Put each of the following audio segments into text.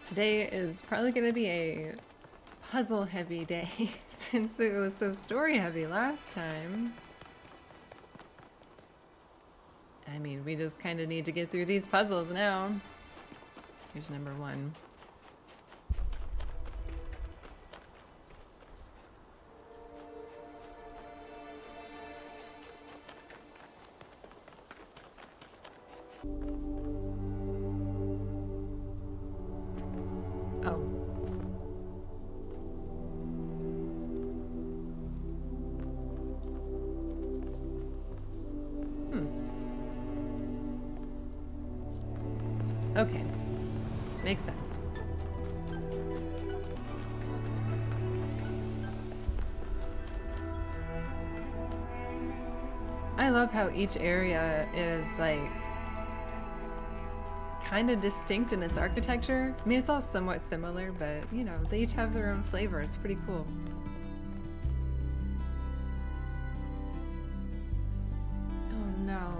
Today is probably going to be a puzzle heavy day since it was so story heavy last time. I mean, we just kind of need to get through these puzzles now. Here's number 1. Oh. Okay. Makes sense. I love how each area is like kind of distinct in its architecture. I mean, it's all somewhat similar, but you know, they each have their own flavor. It's pretty cool. Oh no.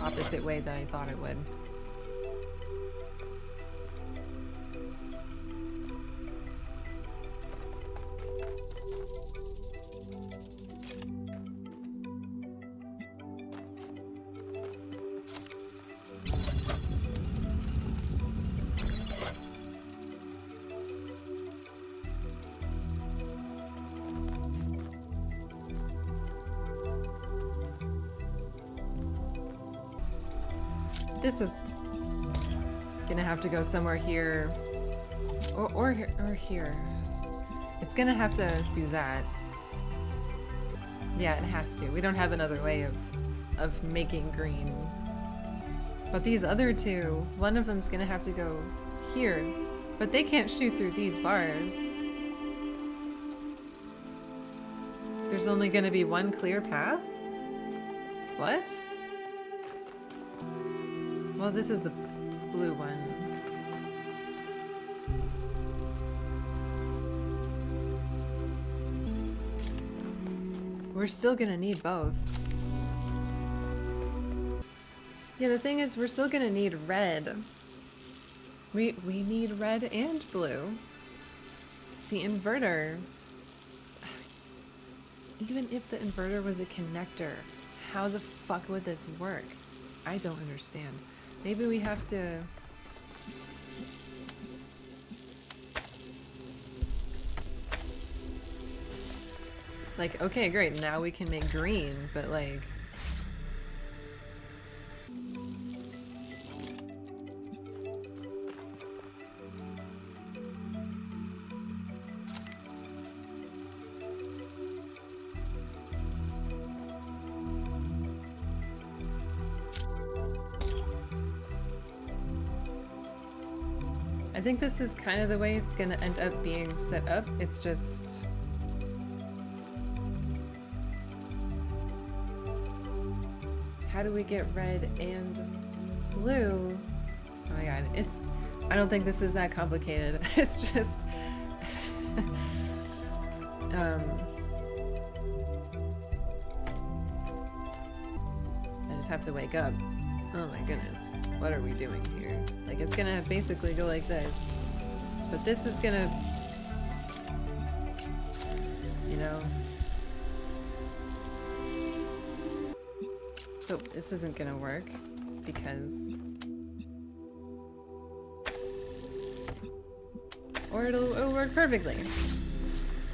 Opposite way that I thought it would. This is gonna have to go somewhere here, or here. It's gonna have to do that. Yeah, it has to. We don't have another way of making green. But these other two, one of them's gonna have to go here, but they can't shoot through these bars. There's only gonna be one clear path? What? Well, this is the blue one. We're still gonna need both. Yeah, the thing is, we're still gonna need red. We need red and blue. The inverter... Even if the inverter was a connector, how the fuck would this work? I don't understand. Maybe we have to... Like, okay, great, now we can make green, but like... I think this is kind of the way it's gonna end up being set up. It's just... How do we get red and blue? Oh my god, it's... I don't think this is that complicated. It's just... I just have to wake up. Oh my goodness, what are we doing here? Like, it's gonna basically go like this, but this is gonna, you know, so this isn't gonna work because, or it'll work perfectly.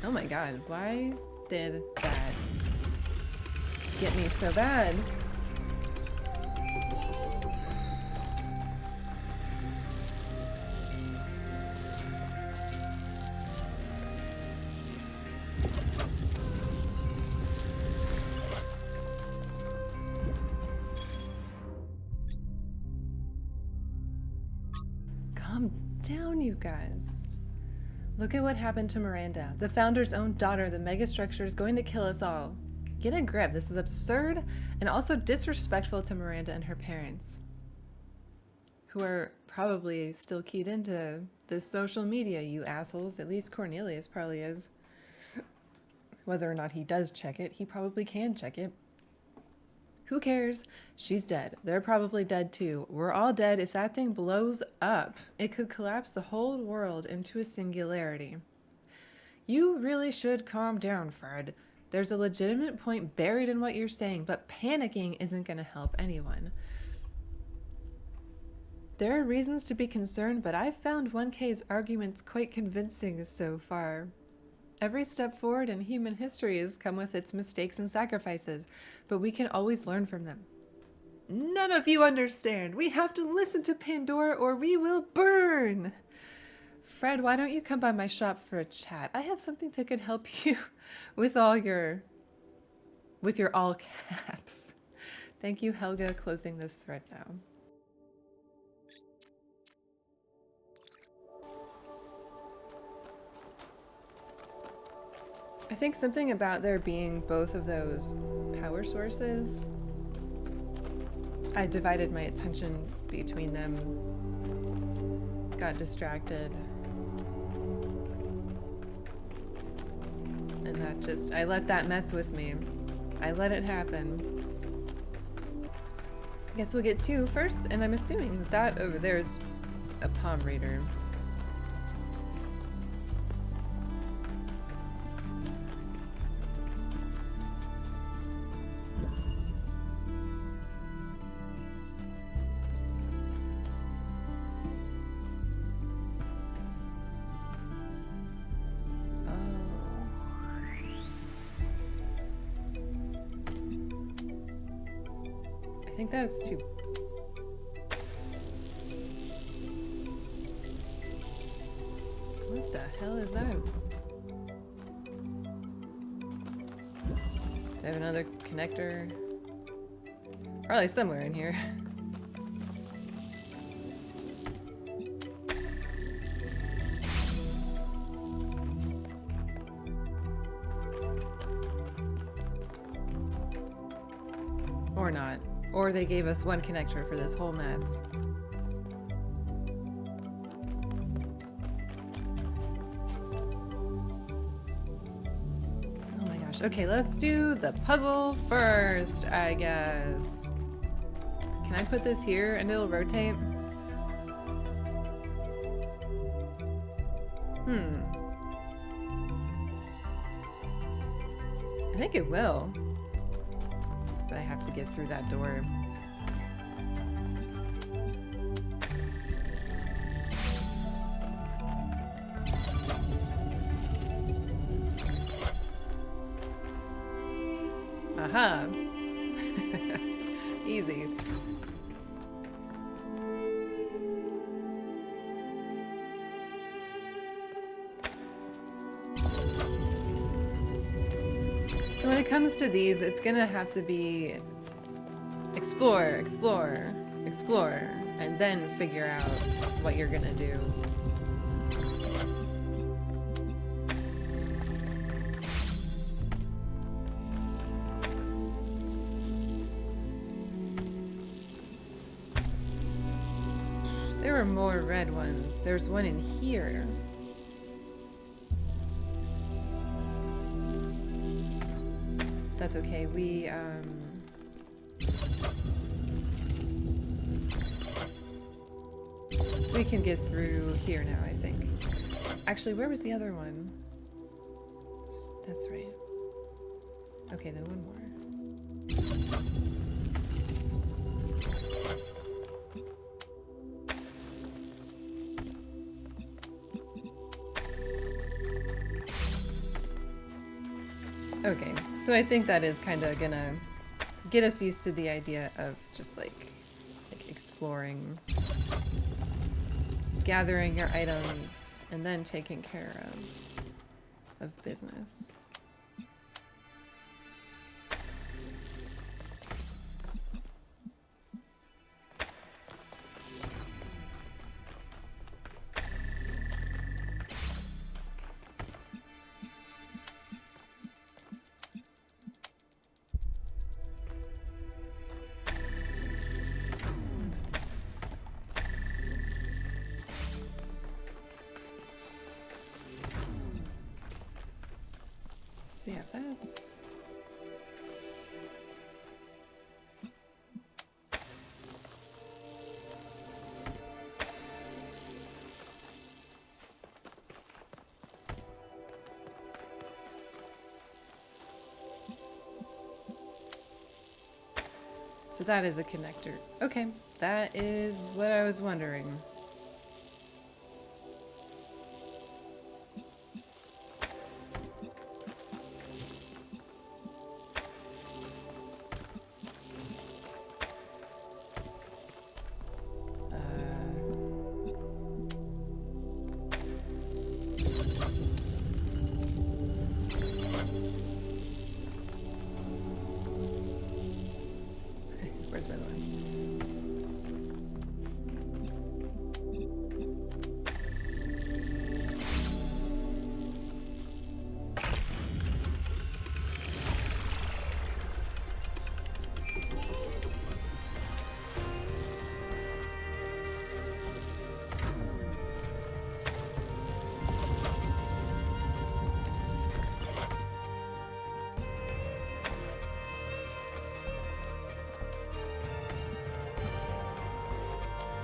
Oh my god, why did that get me so bad? Down, you guys. Look at what happened to Miranda, the founder's own daughter. The megastructure is going to kill us all. Get a grip. This is absurd and also disrespectful to Miranda and her parents. who are probably still keyed into this social media, you assholes. At least Cornelius probably is. Whether or not he does check it, he probably can check it. Who cares? She's dead. They're probably dead too. We're all dead. If that thing blows up, it could collapse the whole world into a singularity. You really should calm down, Fred. There's a legitimate point buried in what you're saying, but panicking isn't going to help anyone. There are reasons to be concerned, but I've found 1K's arguments quite convincing so far. Every step forward in human history has come with its mistakes and sacrifices, but we can always learn from them. None of you understand. We have to listen to Pandora or we will burn. Fred, why don't you come by my shop for a chat? I have something that could help you with your all caps. Thank you, Helga, closing this thread now. I think something about there being both of those power sources, I divided my attention between them, got distracted, and that just, I let that mess with me. I let it happen. I guess we'll get 2 first, and I'm assuming that over there is a palm reader. I think that's too... What the hell is that? Do I have another connector? Probably somewhere in here. Or not. Or they gave us 1 connector for this whole mess. Oh my gosh. Okay, let's do the puzzle first, I guess. Can I put this here and it'll rotate? I think it will. But I have to get through that door. Aha! Easy. So when it comes to these, it's gonna have to be explore, explore, explore, and then figure out what you're gonna do. There were more red ones. There's one in here. That's okay. We can get through here now, I think. Actually, where was the other one? That's right. Okay, then one more. Okay, so I think that is kind of gonna get us used to the idea of just like exploring, gathering your items, and then taking care of business. that's... So that is a connector. Okay, that is what I was wondering. Where's my other one?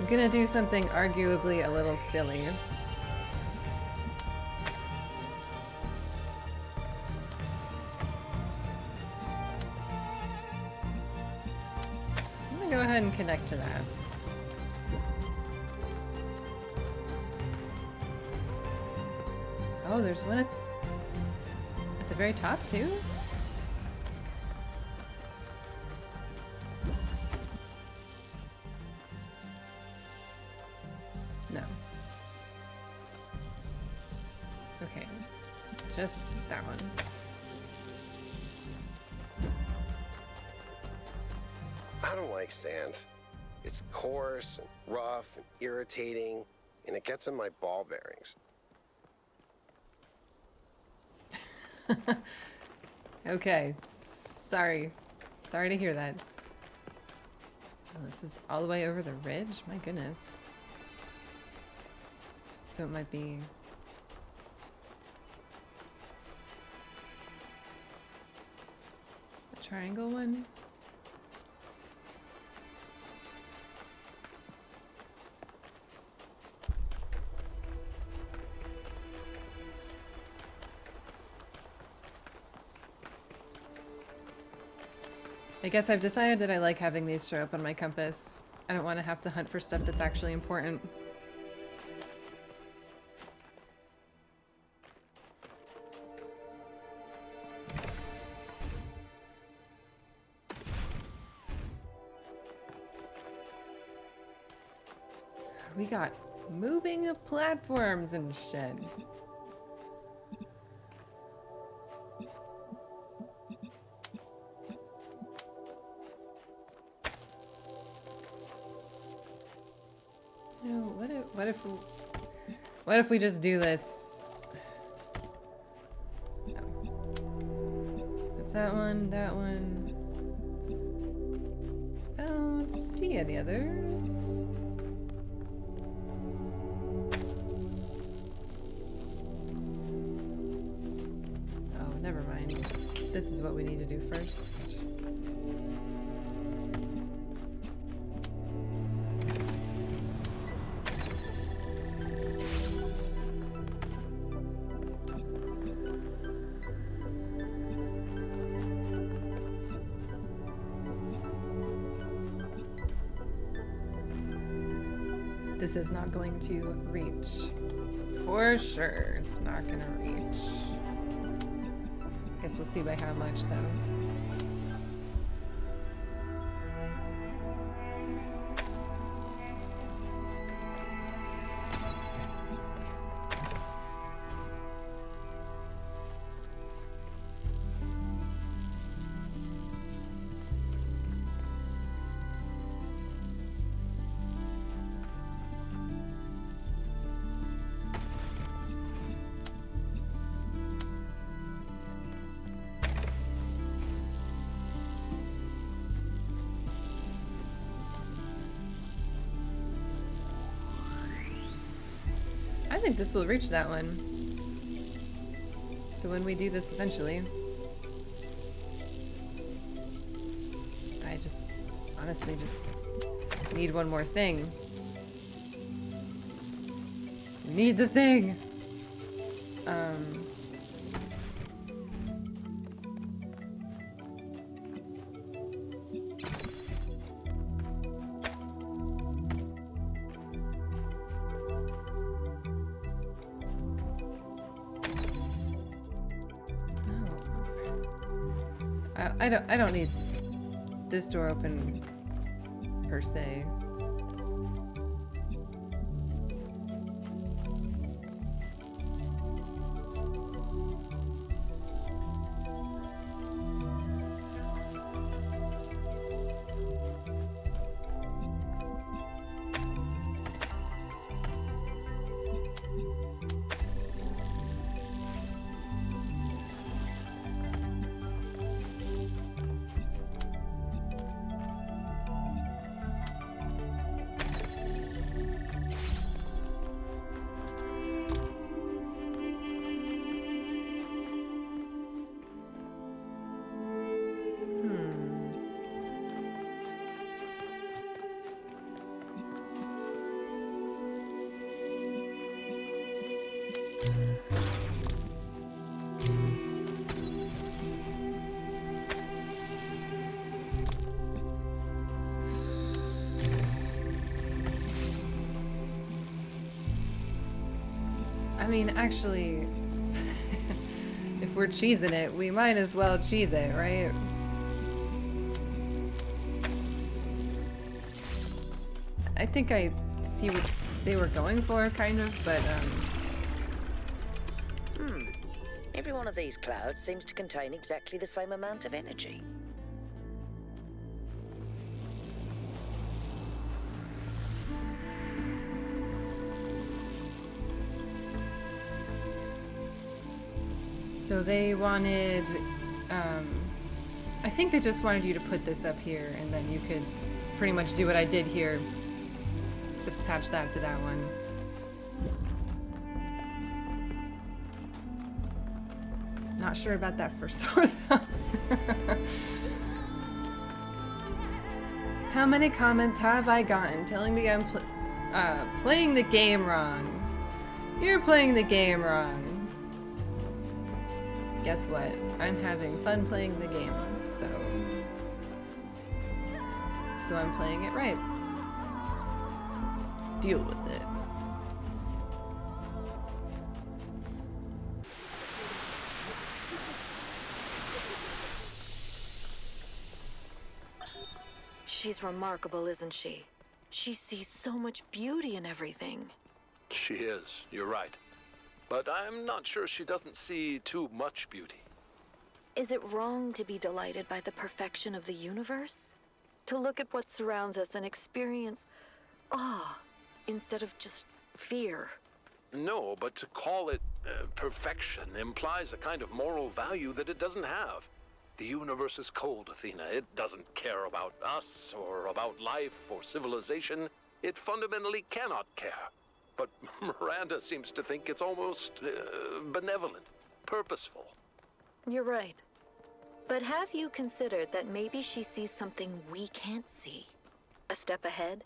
I'm gonna do something arguably a little silly. I'm gonna go ahead and connect to that. Oh, there's one at the very top too? No. Okay. Just that one. I don't like sand. It's coarse and rough and irritating, and it gets in my ball bearings. Okay. Sorry. Sorry to hear that. Oh, this is all the way over the ridge? My goodness. So it might be... a triangle one? I guess I've decided that I like having these show up on my compass. I don't want to have to hunt for stuff that's actually important. We got moving platforms and shit. No, what if we just do this? No. It's that one, that one. I don't see any others. Oh, never mind. This is what we need to do first. This is not going to reach. For sure, it's not gonna reach. Guess we'll see by how much, though. I think this will reach that one. So when we do this eventually, honestly just need one more thing. Need the thing! I don't need this door open per se. I mean, actually, if we're cheesing it, we might as well cheese it, right? I think I see what they were going for, kind of, but, Every one of these clouds seems to contain exactly the same amount of energy. So they wanted, I think they just wanted you to put this up here, and then you could pretty much do what I did here, except attach that to that one. Not sure about that first door, though. How many comments have I gotten telling me I'm playing the game wrong? You're playing the game wrong. Guess what? I'm having fun playing the game, so I'm playing it right. Deal with it. She's remarkable, isn't she? She sees so much beauty in everything. She is, you're right. But I'm not sure she doesn't see too much beauty. Is it wrong to be delighted by the perfection of the universe? To look at what surrounds us and experience awe instead of just fear? No, but to call it perfection implies a kind of moral value that it doesn't have. The universe is cold, Athena. It doesn't care about us, or about life, or civilization. It fundamentally cannot care. But Miranda seems to think it's almost benevolent, purposeful. You're right. But have you considered that maybe she sees something we can't see? A step ahead?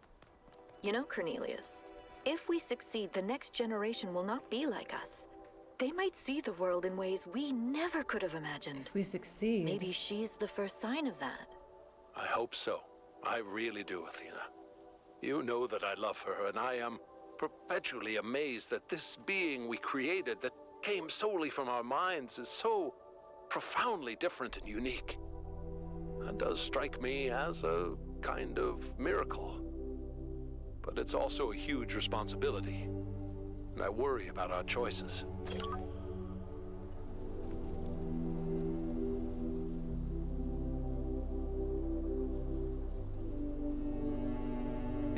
You know, Cornelius, if we succeed, the next generation will not be like us. They might see the world in ways we never could have imagined. If we succeed. Maybe she's the first sign of that. I hope so. I really do, Athena. You know that I love her, and I am perpetually amazed that this being we created that came solely from our minds is so profoundly different and unique. That does strike me as a kind of miracle. But it's also a huge responsibility, and I worry about our choices.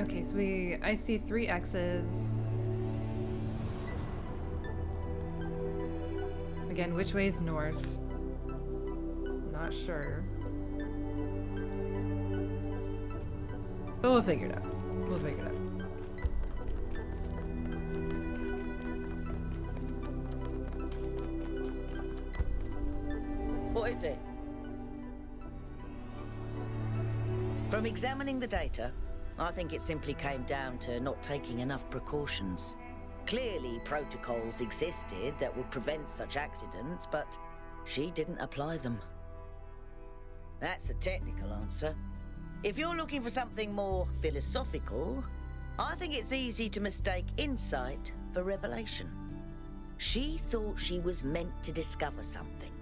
Okay, so I see 3 X's. Again, which way is north? Not sure. But we'll figure it out. We'll figure it out. What is it? From From examining the data, I think it simply came down to not taking enough precautions. Clearly, protocols existed that would prevent such accidents, but she didn't apply them. That's the technical answer. If you're looking for something more philosophical, I think it's easy to mistake insight for revelation. She thought she was meant to discover something,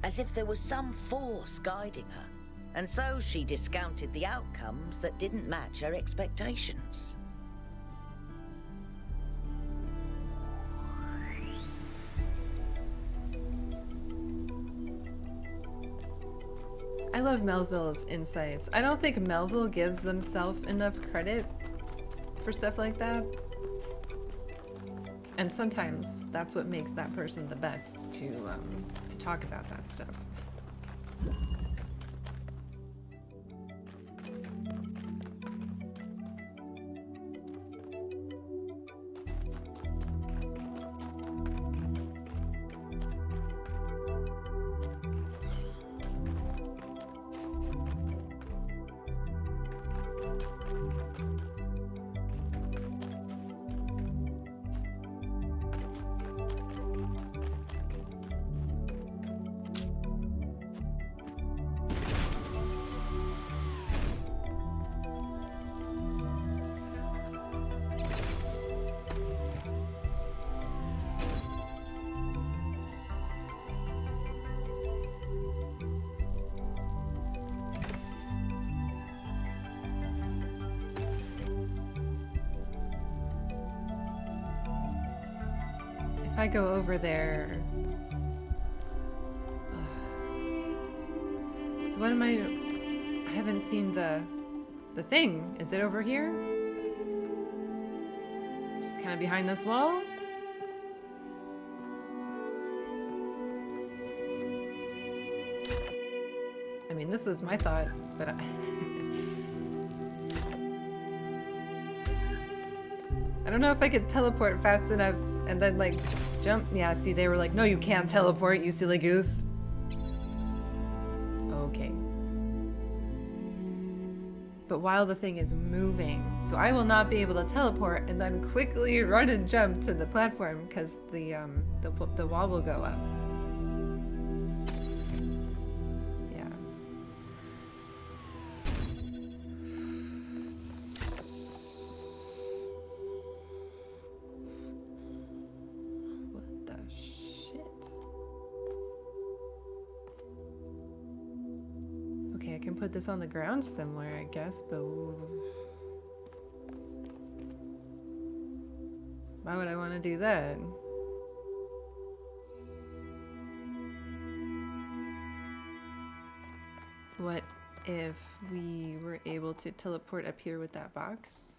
as if there was some force guiding her, and so she discounted the outcomes that didn't match her expectations. I love Melville's insights. I don't think Melville gives themselves enough credit for stuff like that. And sometimes that's what makes that person the best to talk about that stuff. If I go over there... So what am I haven't seen the thing. Is it over here? Just kind of behind this wall? I mean, this was my thought, but I don't know if I could teleport fast enough and then, like, jump. Yeah, see, they were like, no, you can't teleport, you silly goose. Okay. But while the thing is moving, so I will not be able to teleport and then quickly run and jump to the platform because the wall will go up. Yeah. What the shit? Okay, I can put this on the ground somewhere, I guess, but why would I want to do that? What if we were able to teleport up here with that box?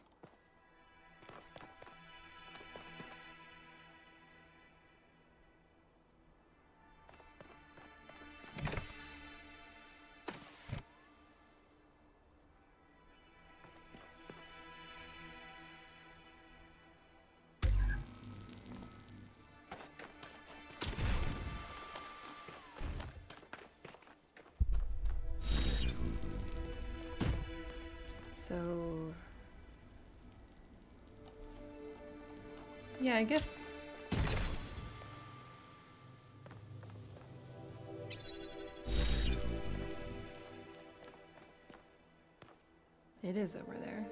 So, yeah, I guess it is over there.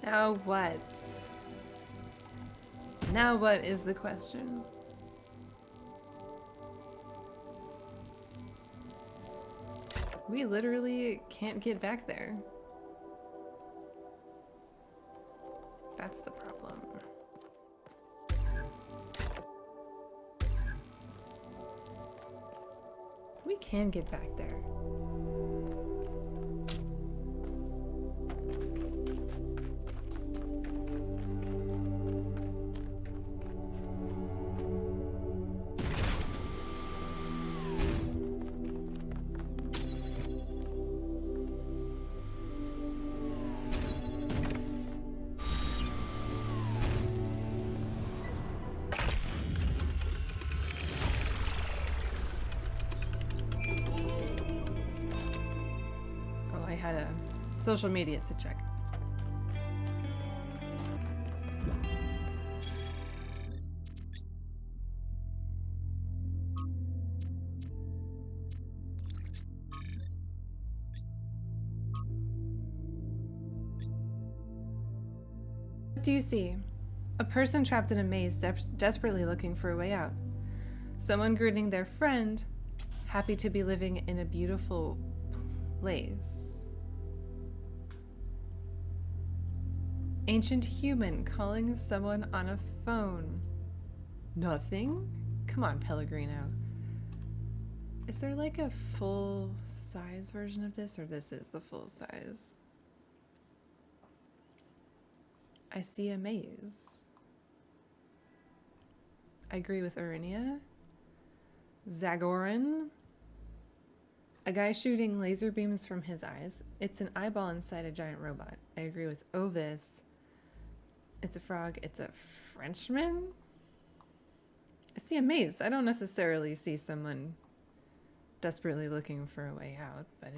Now what? Now what is the question? We literally can't get back there. That's the problem. We can get back there. had a social media to check. What do you see? A person trapped in a maze, desperately looking for a way out. Someone greeting their friend, happy to be living in a beautiful place. Ancient human calling someone on a phone. Nothing? Come on, Pellegrino. Is there like a full-size version of this, or this is the full size? I see a maze. I agree with Urinia. Zagoran. A guy shooting laser beams from his eyes. It's an eyeball inside a giant robot. I agree with Ovis. It's a frog. It's a Frenchman? I see a maze. I don't necessarily see someone desperately looking for a way out, but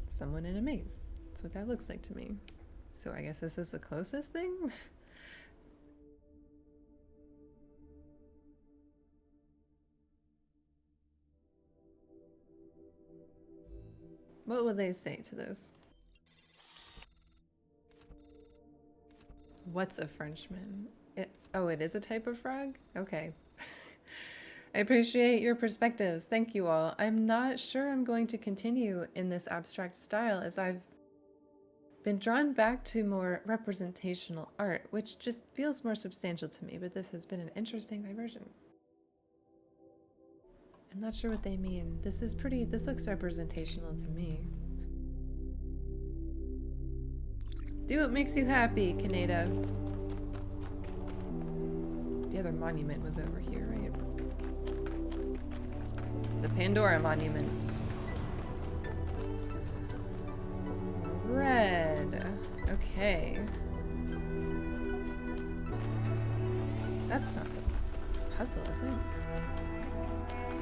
someone in a maze. That's what that looks like to me. So I guess this is the closest thing? What would they say to this? What's a Frenchman? Oh, it is a type of frog? Okay. I appreciate your perspectives. Thank you all. I'm not sure I'm going to continue in this abstract style, as I've been drawn back to more representational art, which just feels more substantial to me, but this has been an interesting diversion. I'm not sure what they mean. This looks representational to me. Do what makes you happy, Kaneda. The other monument was over here, right? It's a Pandora monument. Red. Okay. That's not the puzzle, is it?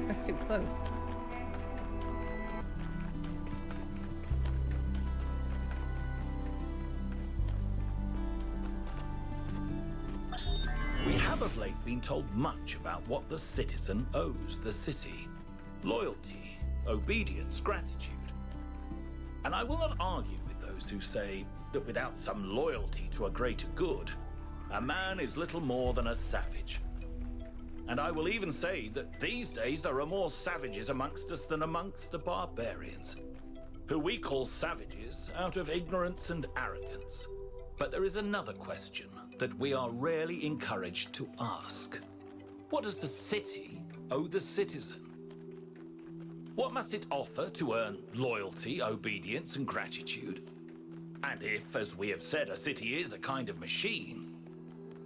That's too close. We have of late been told much about what the citizen owes the city. Loyalty, obedience, gratitude. And I will not argue with those who say that without some loyalty to a greater good, a man is little more than a savage. And I will even say that these days there are more savages amongst us than amongst the barbarians, who we call savages out of ignorance and arrogance. But there is another question that we are rarely encouraged to ask. What does the city owe the citizen? What must it offer to earn loyalty, obedience, and gratitude? And if, as we have said, a city is a kind of machine,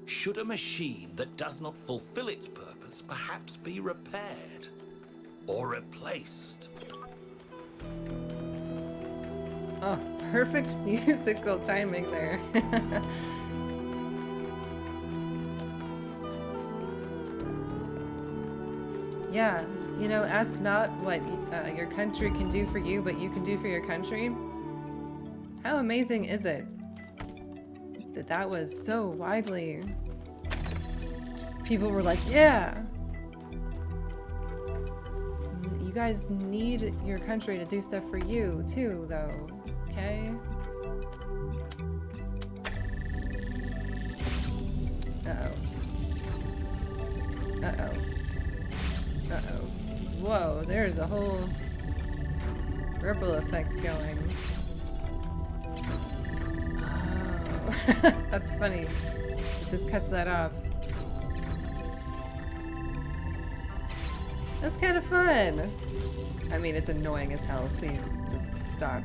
should a machine that does not fulfill its purpose perhaps be repaired or replaced? Oh, perfect musical timing there. Yeah, you know, ask not what your country can do for you, but you can do for your country. How amazing is it that that was so widely, just people were like, yeah, you guys need your country to do stuff for you too, though, okay? Uh-oh. Uh-oh. Uh-oh. Whoa, there's a whole ripple effect going. Oh. That's funny. This cuts that off. That's kind of fun. I mean, it's annoying as hell. Please, stop.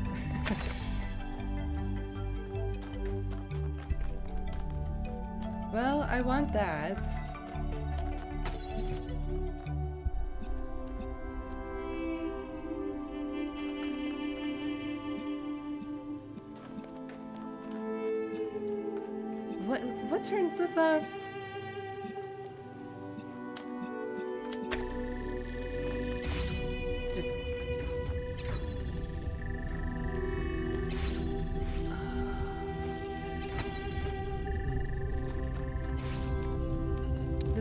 Well, I want that. What turns this off?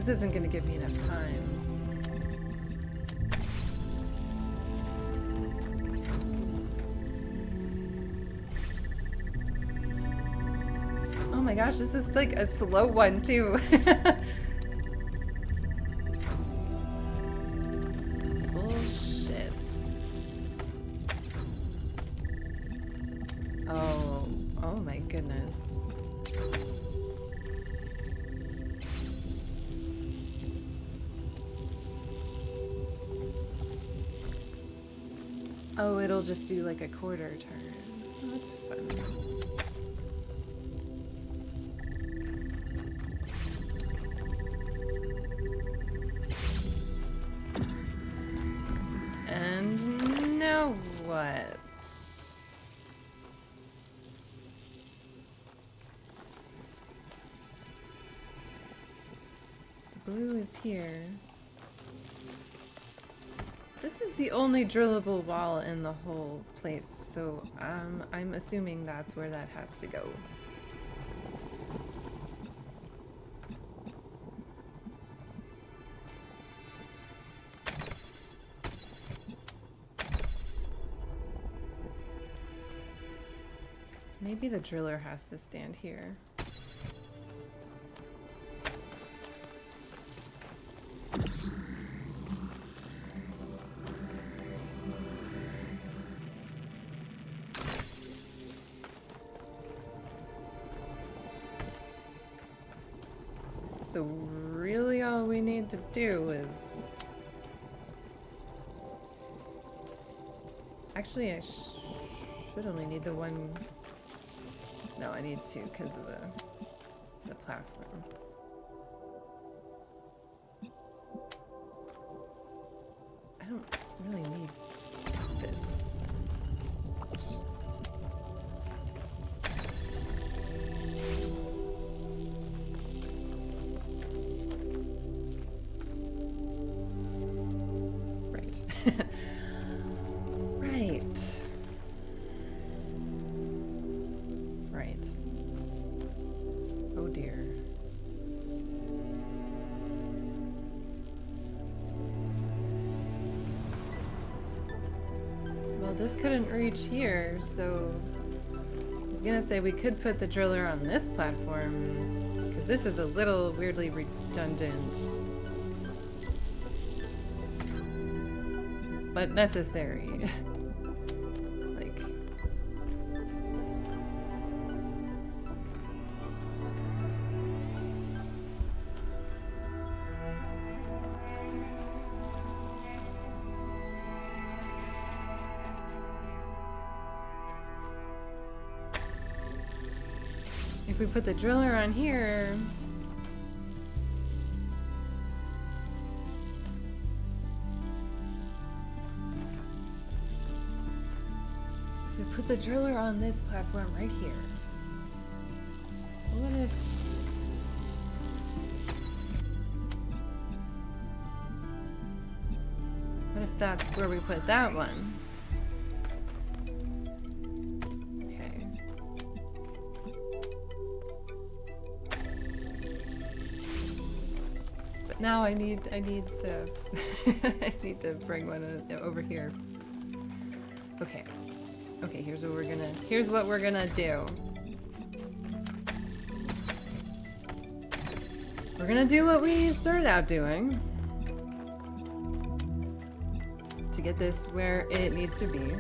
This isn't gonna give me enough time. Oh my gosh, this is like a slow one too. Bullshit. Oh my goodness. Oh, it'll just do like a quarter turn. Oh, that's fun. And now what? Blue is here. This is the only drillable wall in the whole place, so I'm assuming that's where that has to go. Maybe the driller has to stand here. So really all we need to do is... Actually, I should only need the one... No, I need two because of the platform. I don't really need this. Right. Right. Right. Oh dear. Well, this couldn't reach here, so I was gonna say we could put the driller on this platform, because this is a little weirdly redundant. But necessary. Like... If we put the driller on here... If we put the driller on this platform right here... What if... What if that's where we put that one? Okay. But now I need the I need to bring one over here. Okay. Okay, here's what we're gonna do. We're gonna do what we started out doing. To get this where it needs to be.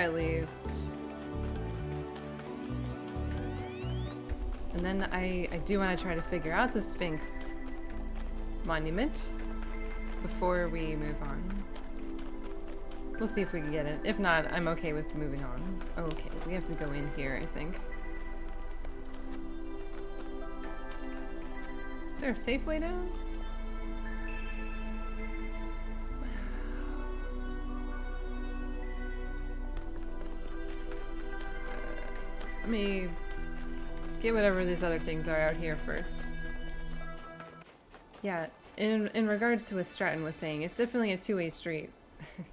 at least. And then I do want to try to figure out the Sphinx monument before we move on. We'll see if we can get it. If not, I'm okay with moving on. Okay, we have to go in here, I think. Is there a safe way down? Let me get whatever these other things are out here first. Yeah, in regards to what Straton was saying, it's definitely a two-way street.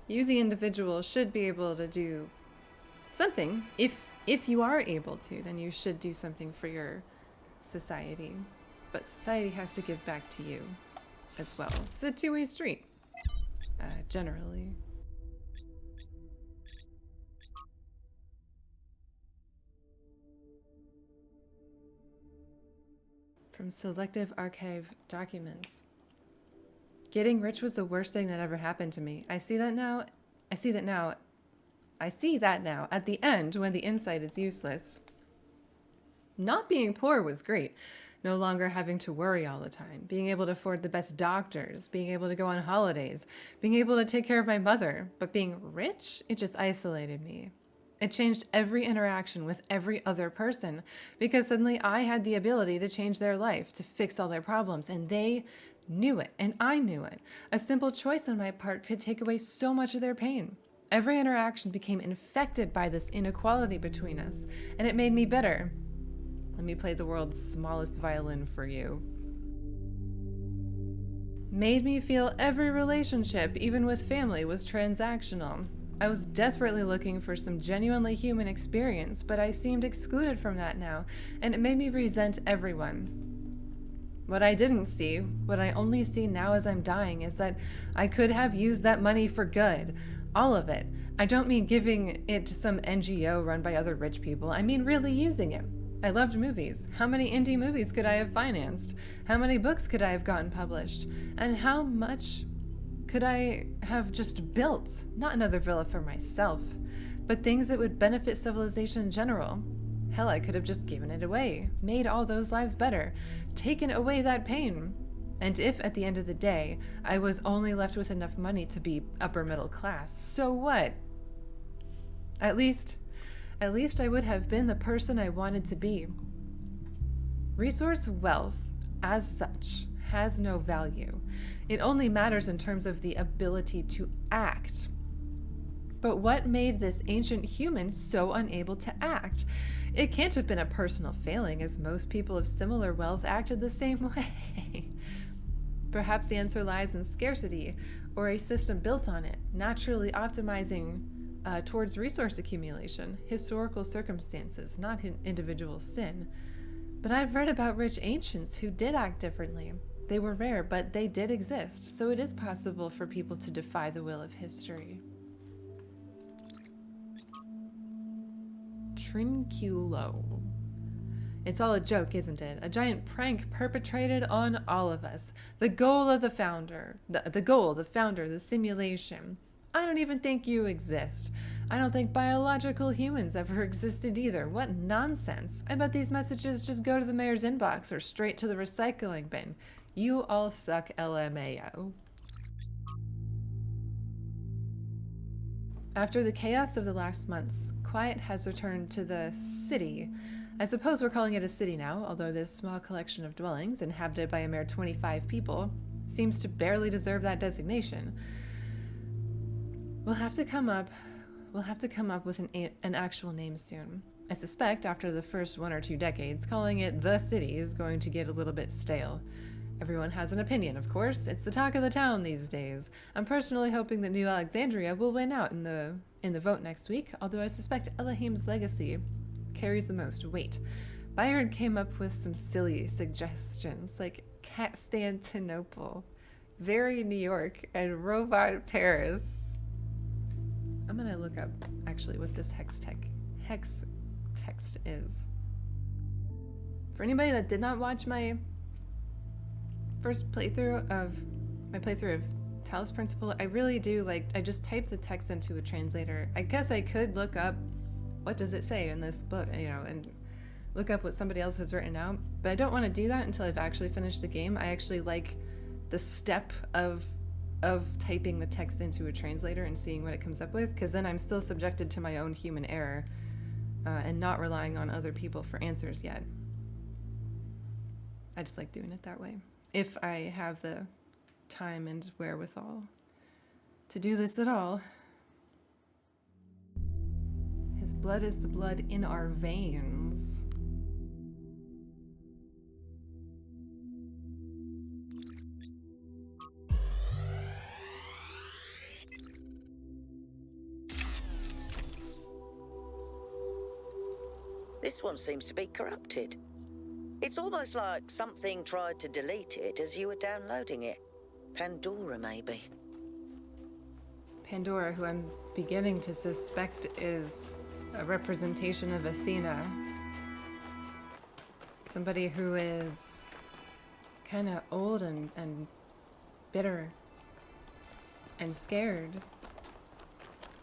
You, the individual, should be able to do something. If you are able to, then you should do something for your society. But society has to give back to you as well. It's a two-way street, generally. From Selective Archive Documents. Getting rich was the worst thing that ever happened to me. I see that now at the end when the insight is useless. Not being poor was great. No longer having to worry all the time. Being able to afford the best doctors. Being able to go on holidays. Being able to take care of my mother. But being rich, it just isolated me. It changed every interaction with every other person because suddenly I had the ability to change their life, to fix all their problems, and they knew it, and I knew it. A simple choice on my part could take away so much of their pain. Every interaction became infected by this inequality between us, and it made me bitter. Let me play the world's smallest violin for you. Made me feel every relationship, even with family, was transactional. I was desperately looking for some genuinely human experience, but I seemed excluded from that now, and it made me resent everyone. What I didn't see, what I only see now as I'm dying, is that I could have used that money for good. All of it. I don't mean giving it to some NGO run by other rich people. I mean really using it. I loved movies. How many indie movies could I have financed? How many books could I have gotten published? And how much could I have just built? Not another villa for myself, but things that would benefit civilization in general. Hell, I could have just given it away, made all those lives better, taken away that pain. And if, at the end of the day, I was only left with enough money to be upper middle class, so what? At least I would have been the person I wanted to be. Resource wealth, as such, has no value. It only matters in terms of the ability to act. But what made this ancient human so unable to act? It can't have been a personal failing, as most people of similar wealth acted the same way. Perhaps the answer lies in scarcity, or a system built on it, naturally optimizing towards resource accumulation, historical circumstances, not individual sin. But I've read about rich ancients who did act differently. They were rare, but they did exist, so it is possible for people to defy the will of history. Trinculo. It's all a joke, isn't it? A giant prank perpetrated on all of us. The goal of the founder. The simulation. I don't even think you exist. I don't think biological humans ever existed either. What nonsense. I bet these messages just go to the mayor's inbox or straight to the recycling bin. You all suck, LMAO. After the chaos of the last months, quiet has returned to the city. I suppose we're calling it a city now, although this small collection of dwellings, inhabited by a mere 25 people, seems to barely deserve that designation. We'll have to come up with an actual name soon. I suspect after the first 1 or 2 decades, calling it the city is going to get a little bit stale. Everyone has an opinion, of course. It's the talk of the town these days. I'm personally hoping that New Alexandria will win out in the vote next week, although I suspect Elohim's legacy carries the most weight. Byron came up with some silly suggestions, like Constantinople, Very New York, and Robot Paris. I'm gonna look up actually what this hex text is. For anybody that did not watch my first playthrough of Talos principle, I really do like, I just type the text into a translator. I guess I could look up what does it say in this book, you know, and look up what somebody else has written out, but I don't want to do that until I've actually finished the game. I actually like the step of typing the text into a translator and seeing what it comes up with, because then I'm still subjected to my own human error and not relying on other people for answers yet. I just like doing it that way. If I have the time and wherewithal to do this at all. His blood is the blood in our veins. This one seems to be corrupted. It's almost like something tried to delete it as you were downloading it. Pandora, maybe. Pandora, who I'm beginning to suspect is a representation of Athena. Somebody who is kind of old and bitter and scared.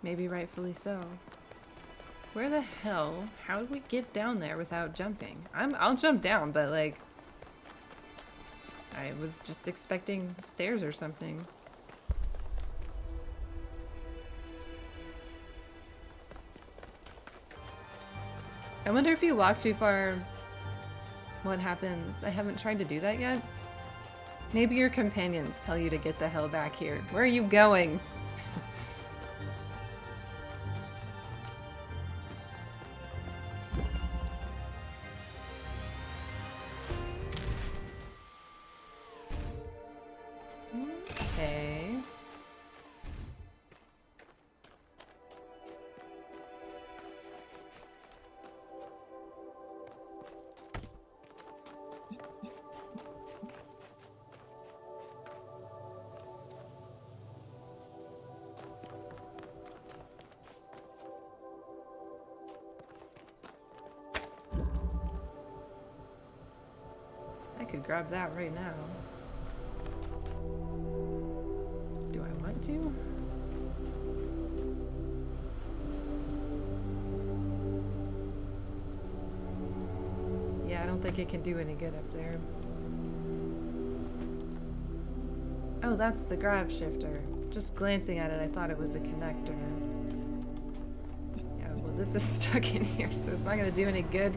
Maybe rightfully so. Where the hell? How do we get down there without jumping? I'll jump down, but like, I was just expecting stairs or something. I wonder if you walk too far, what happens? I haven't tried to do that yet. Maybe your companions tell you to get the hell back here. Where are you going? Okay. I could grab that right now. Do I want to? Yeah, I don't think it can do any good up there. Oh, that's the grav shifter. Just glancing at it, I thought it was a connector. Yeah, well, this is stuck in here, so it's not gonna do any good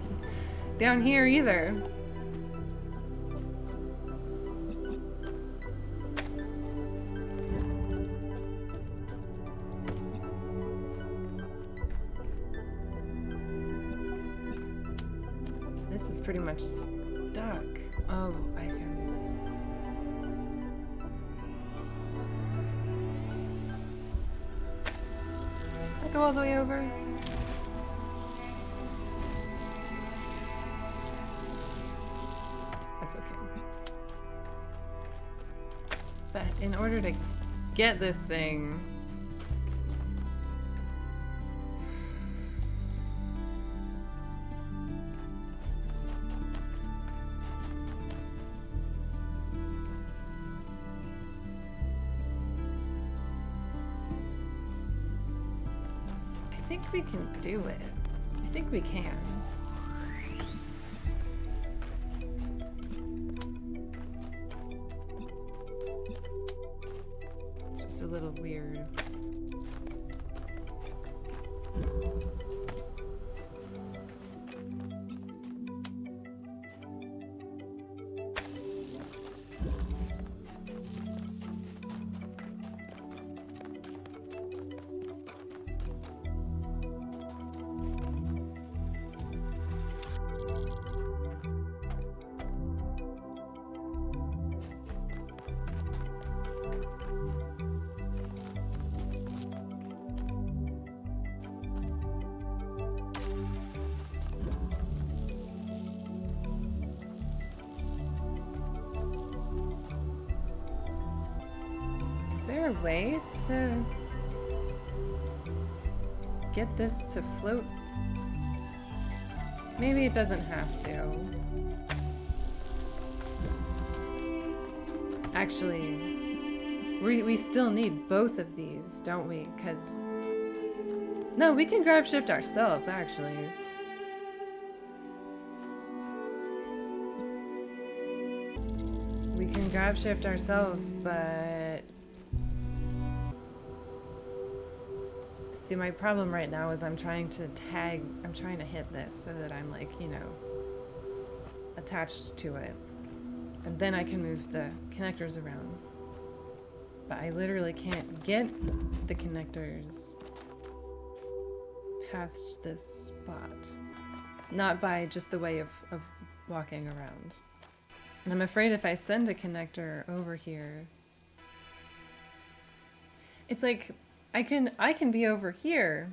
down here either. This is pretty much stuck. Oh, I can... I go all the way over. That's okay. But in order to get this thing... I think we can do it. I think we can. It's just a little weird. Is there a way to get this to float? Maybe it doesn't have to. Actually, We still need both of these, don't we? Because... No, we can grab shift ourselves, actually. We can grab shift ourselves, but... See, my problem right now is I'm trying to hit this so that I'm like, you know, attached to it. And then I can move the connectors around. But I literally can't get the connectors past this spot. Not by just the way of walking around. And I'm afraid if I send a connector over here, it's like I can be over here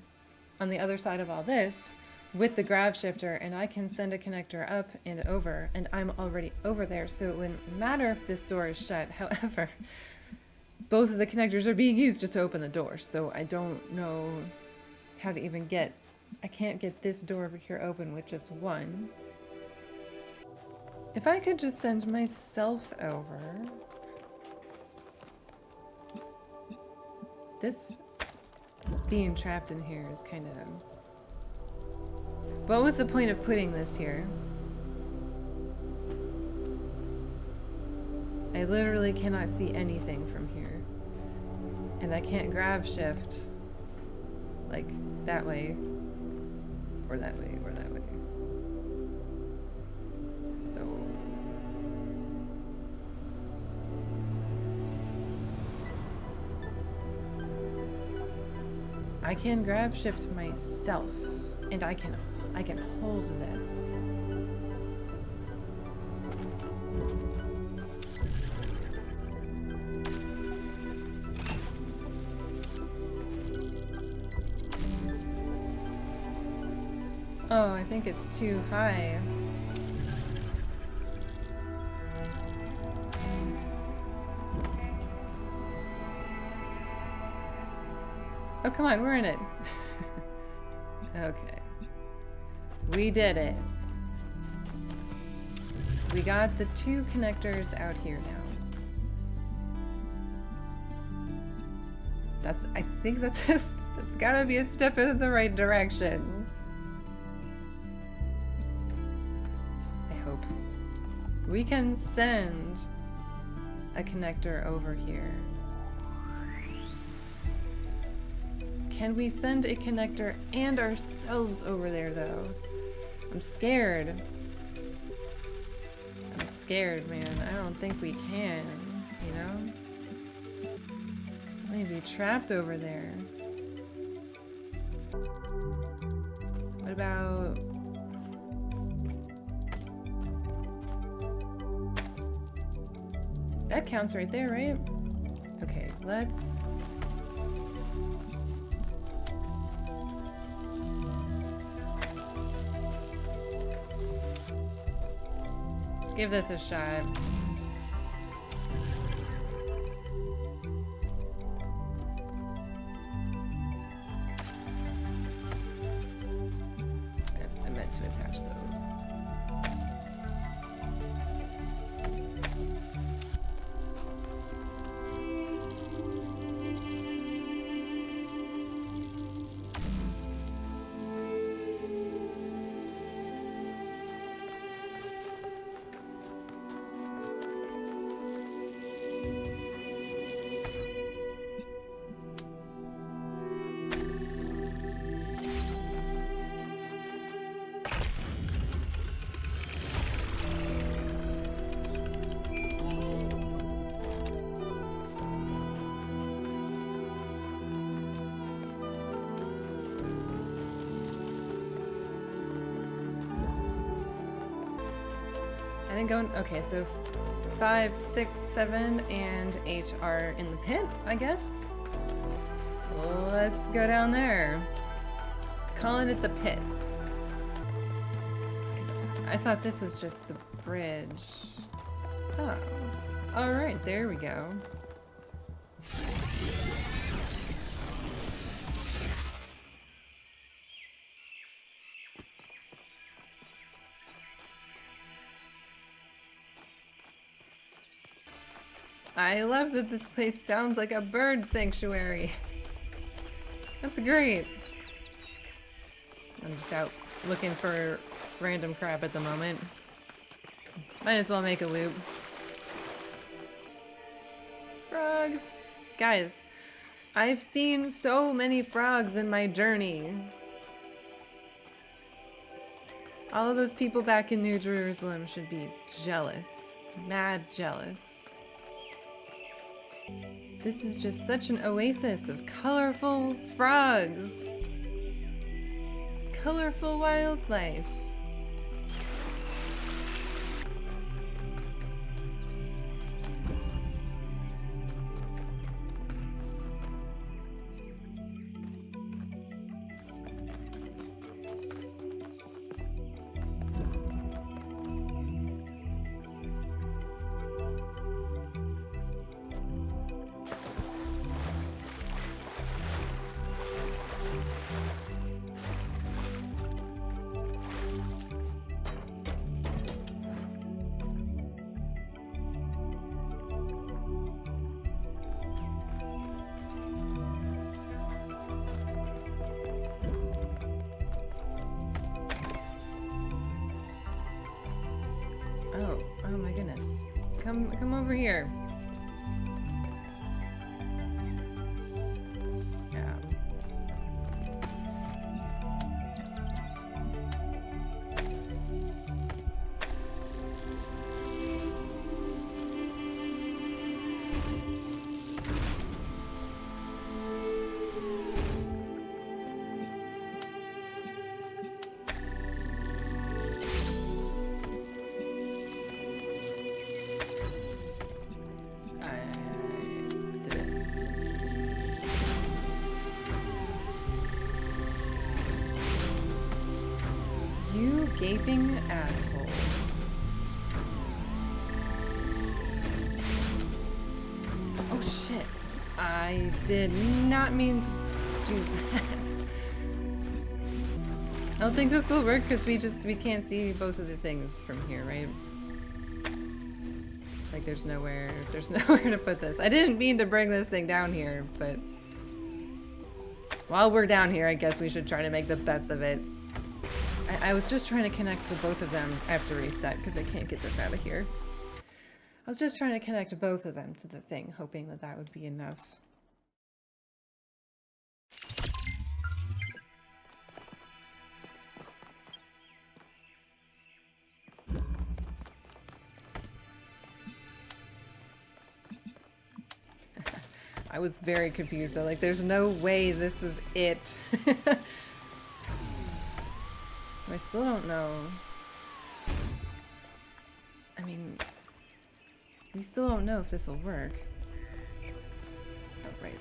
on the other side of all this with the grav shifter, and I can send a connector up and over, and I'm already over there, so it wouldn't matter if this door is shut. However, both of the connectors are being used just to open the door, so I don't know how to even get... I can't get this door over here open with just one. If I could just send myself over... This being trapped in here is kind of... What was the point of putting this here? I literally cannot see anything from here. And I can't grab shift like that way, or that way, or that way. So... I can grab shift myself, and I can hold this. Oh, I think it's too high. Oh, come on, we're in it. Okay. We did it. We got the two connectors out here now. I think that's gotta be a step in the right direction. I hope. We can send a connector over here. Can we send a connector and ourselves over there, though? I'm scared. I'm scared, man. I don't think we can, you know? Maybe trapped over there. What about... That counts right there, right? Okay, let's... give this a shot. I meant to attach those. I didn't go in, okay, so 5, 6, 7, and 8 are in the pit, I guess. Let's go down there. Calling it the pit. 'Cause I thought this was just the bridge. Oh. Alright, there we go. I love that this place sounds like a bird sanctuary. That's great. I'm just out looking for random crap at the moment. Might as well make a loop. Frogs. Guys, I've seen so many frogs in my journey. All of those people back in New Jerusalem should be jealous. Mad jealous. This is just such an oasis of colorful frogs. Colorful wildlife. Oh my goodness. Come over here. Yeah. Gaping assholes. Oh shit. I did not mean to do that. I don't think this will work because we can't see both of the things from here, right? Like there's nowhere to put this. I didn't mean to bring this thing down here, but while we're down here, I guess we should try to make the best of it. I was just trying to connect the both of them. I have to reset because I can't get this out of here. I was just trying to connect both of them to the thing, hoping that that would be enough. I was very confused though, like there's no way this is it. So I still don't know. I mean, we still don't know if this will work. Oh, right.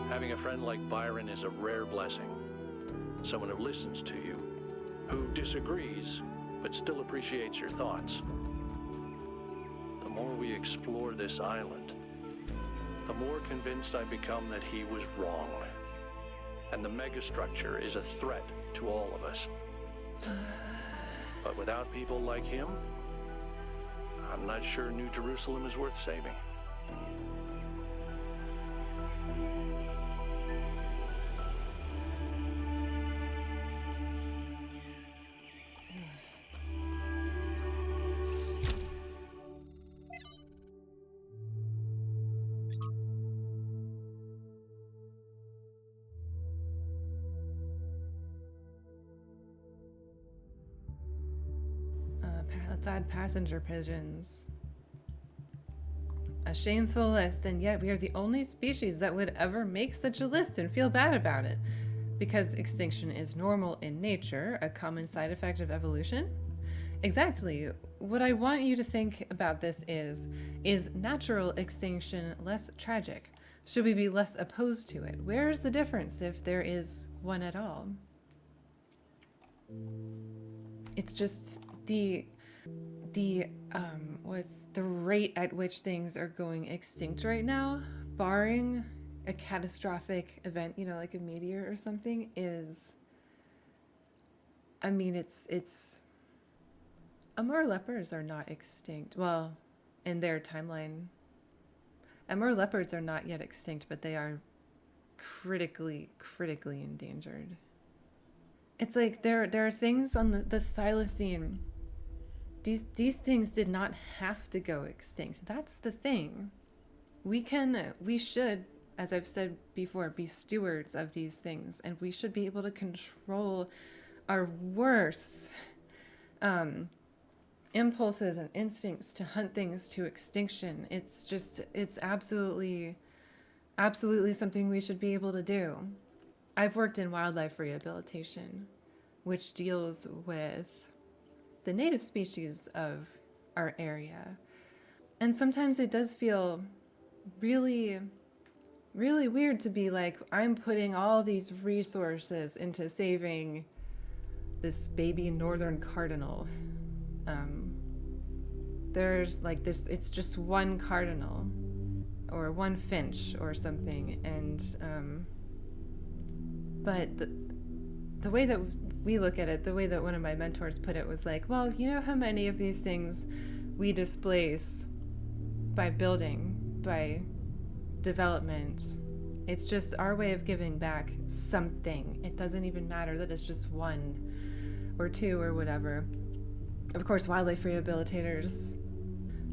Having a friend like Byron is a rare blessing. Someone who listens to you, who disagrees, but still appreciates your thoughts. The more we explore this island, the more convinced I become that he was wrong. And the megastructure is a threat to all of us. But without people like him, I'm not sure New Jerusalem is worth saving. Let's add passenger pigeons. A shameful list, and yet we are the only species that would ever make such a list and feel bad about it. Because extinction is normal in nature, a common side effect of evolution? Exactly. What I want you to think about this is natural extinction less tragic? Should we be less opposed to it? Where is the difference if there is one at all? It's just what's the rate at which things are going extinct right now, barring a catastrophic event, you know, like a meteor or something, is, I mean, it's Amur leopards are not extinct. Well, in their timeline, Amur leopards are not yet extinct, but they are critically endangered. It's like there are things on the thylacine. These things did not have to go extinct. That's the thing. We should, as I've said before, be stewards of these things, and we should be able to control our worst impulses and instincts to hunt things to extinction. It's absolutely something we should be able to do. I've worked in wildlife rehabilitation, which deals with the native species of our area. And sometimes it does feel really weird to be like, I'm putting all these resources into saving this baby northern cardinal. There's like this, it's just one cardinal or one finch or something. And, but the way that we look at it, the way that one of my mentors put it was like, well, you know how many of these things we displace by building, by development? It's just our way of giving back something. It doesn't even matter that it's just one or two or whatever. Of course, wildlife rehabilitators,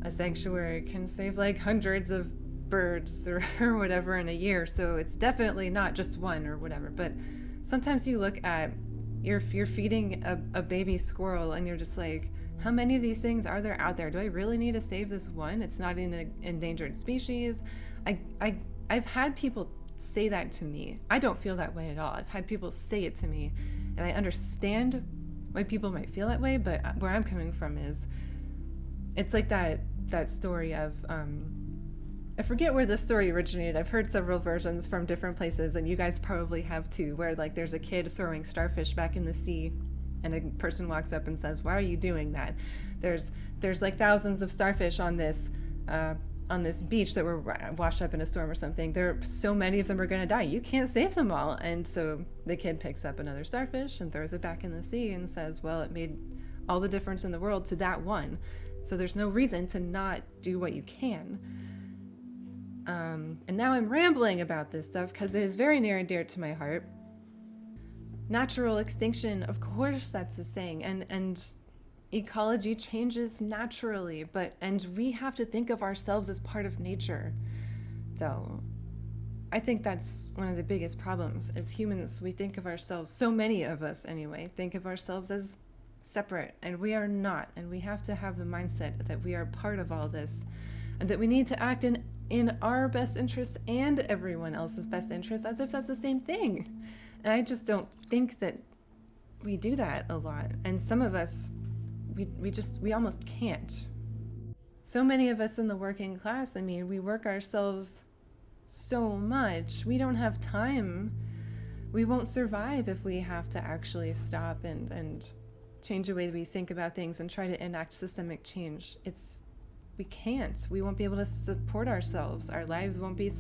a sanctuary can save like hundreds of birds or whatever in a year, so it's definitely not just one or whatever. But sometimes you look at, you're feeding a baby squirrel and you're just like, how many of these things are there out there? Do I really need to save this one? It's not an endangered species. I've had people say that to me. I don't feel that way at all. I've had people say it to me, and I understand why people might feel that way, but where I'm coming from is, it's like that story of, I forget where this story originated. I've heard several versions from different places, and you guys probably have too, where like there's a kid throwing starfish back in the sea, and a person walks up and says, why are you doing that? There's like thousands of starfish on this beach that were washed up in a storm or something. So many of them are going to die. You can't save them all. And so the kid picks up another starfish and throws it back in the sea and says, well, it made all the difference in the world to that one. So there's no reason to not do what you can. And now I'm rambling about this stuff because it is very near and dear to my heart. Natural extinction, of course, that's a thing. And ecology changes naturally, and we have to think of ourselves as part of nature, though. I think that's one of the biggest problems. As humans, we think of ourselves, so many of us anyway, think of ourselves as separate, and we are not. And we have to have the mindset that we are part of all this, and that we need to act in our best interest and everyone else's best interest, as if that's the same thing. And I just don't think that we do that a lot. And some of us, we almost can't. So many of us in the working class, I mean, we work ourselves so much. We don't have time. We won't survive if we have to actually stop and change the way we think about things and try to enact systemic change. We can't. We won't be able to support ourselves. Our lives won't be,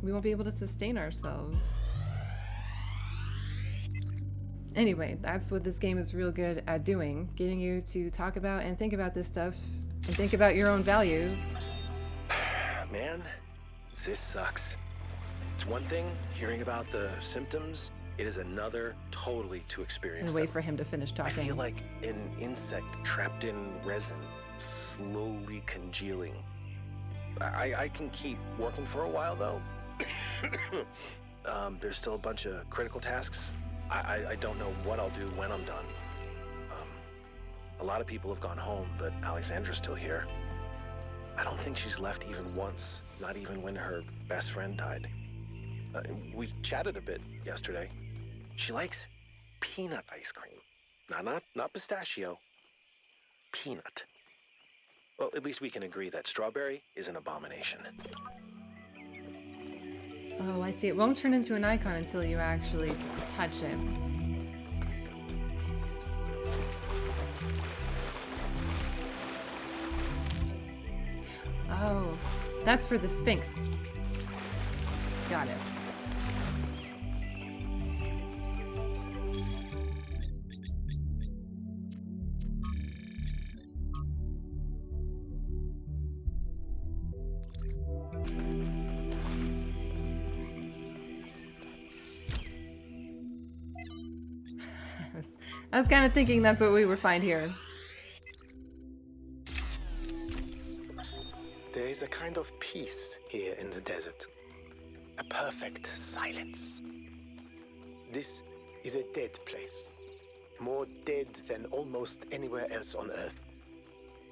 we won't be able to sustain ourselves. Anyway, that's what this game is real good at doing, getting you to talk about and think about this stuff and think about your own values. Man, this sucks. It's one thing hearing about the symptoms, it is another totally to experience And wait them. for him to finish talking. I feel like an insect trapped in resin, slowly congealing. I can keep working for a while though. There's still a bunch of critical tasks. I don't know what I'll do when I'm done. A lot of people have gone home, but Alexandra's still here. I don't think she's left even once, not even when her best friend died. We chatted a bit yesterday. She likes peanut ice cream. Not pistachio. Peanut. Well, at least we can agree that strawberry is an abomination. Oh, I see. It won't turn into an icon until you actually touch it. Oh, that's for the Sphinx. Got it. I was kind of thinking that's what we would find here. There is a kind of peace here in the desert. A perfect silence. This is a dead place. More dead than almost anywhere else on Earth.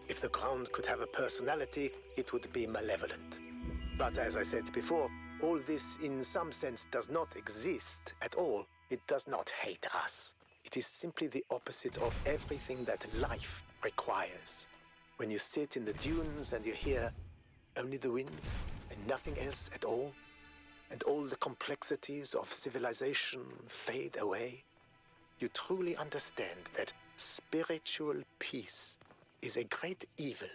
If the ground could have a personality, it would be malevolent. But as I said before, all this in some sense does not exist at all. It does not hate us. It is simply the opposite of everything that life requires. When you sit in the dunes and you hear only the wind and nothing else at all, and all the complexities of civilization fade away, you truly understand that spiritual peace is a great evil,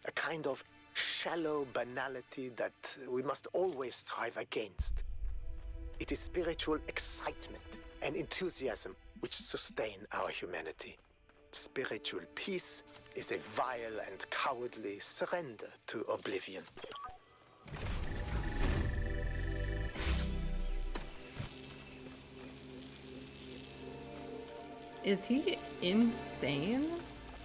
a kind of shallow banality that we must always strive against. It is spiritual excitement and enthusiasm which sustain our humanity. Spiritual peace is a vile and cowardly surrender to oblivion. Is he insane?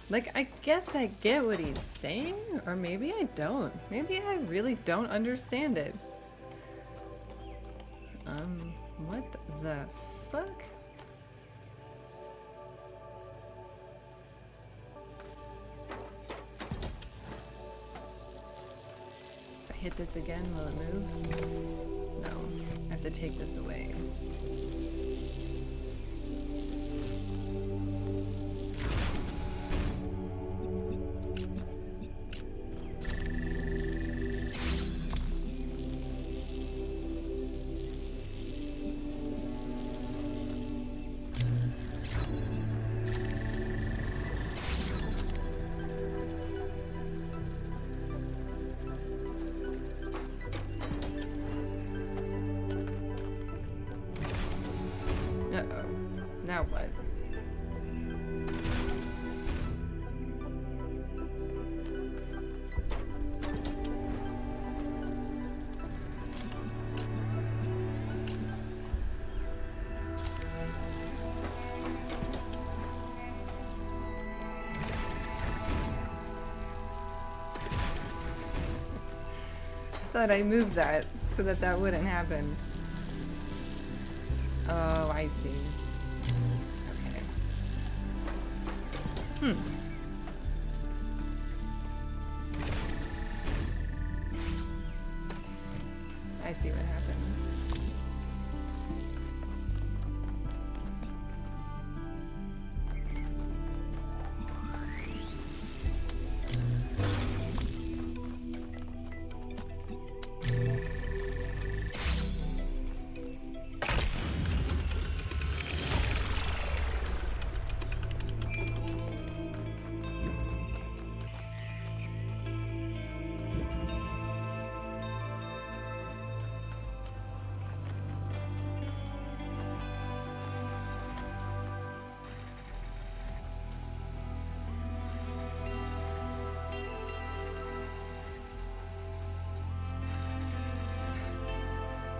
Like, I guess I get what he's saying, or maybe I don't. Maybe I really don't understand it. What the fuck? If I hit this again, will it move? No. I have to take this away. Now what? I thought I moved that so that that wouldn't happen. Oh, I see. I see what happens.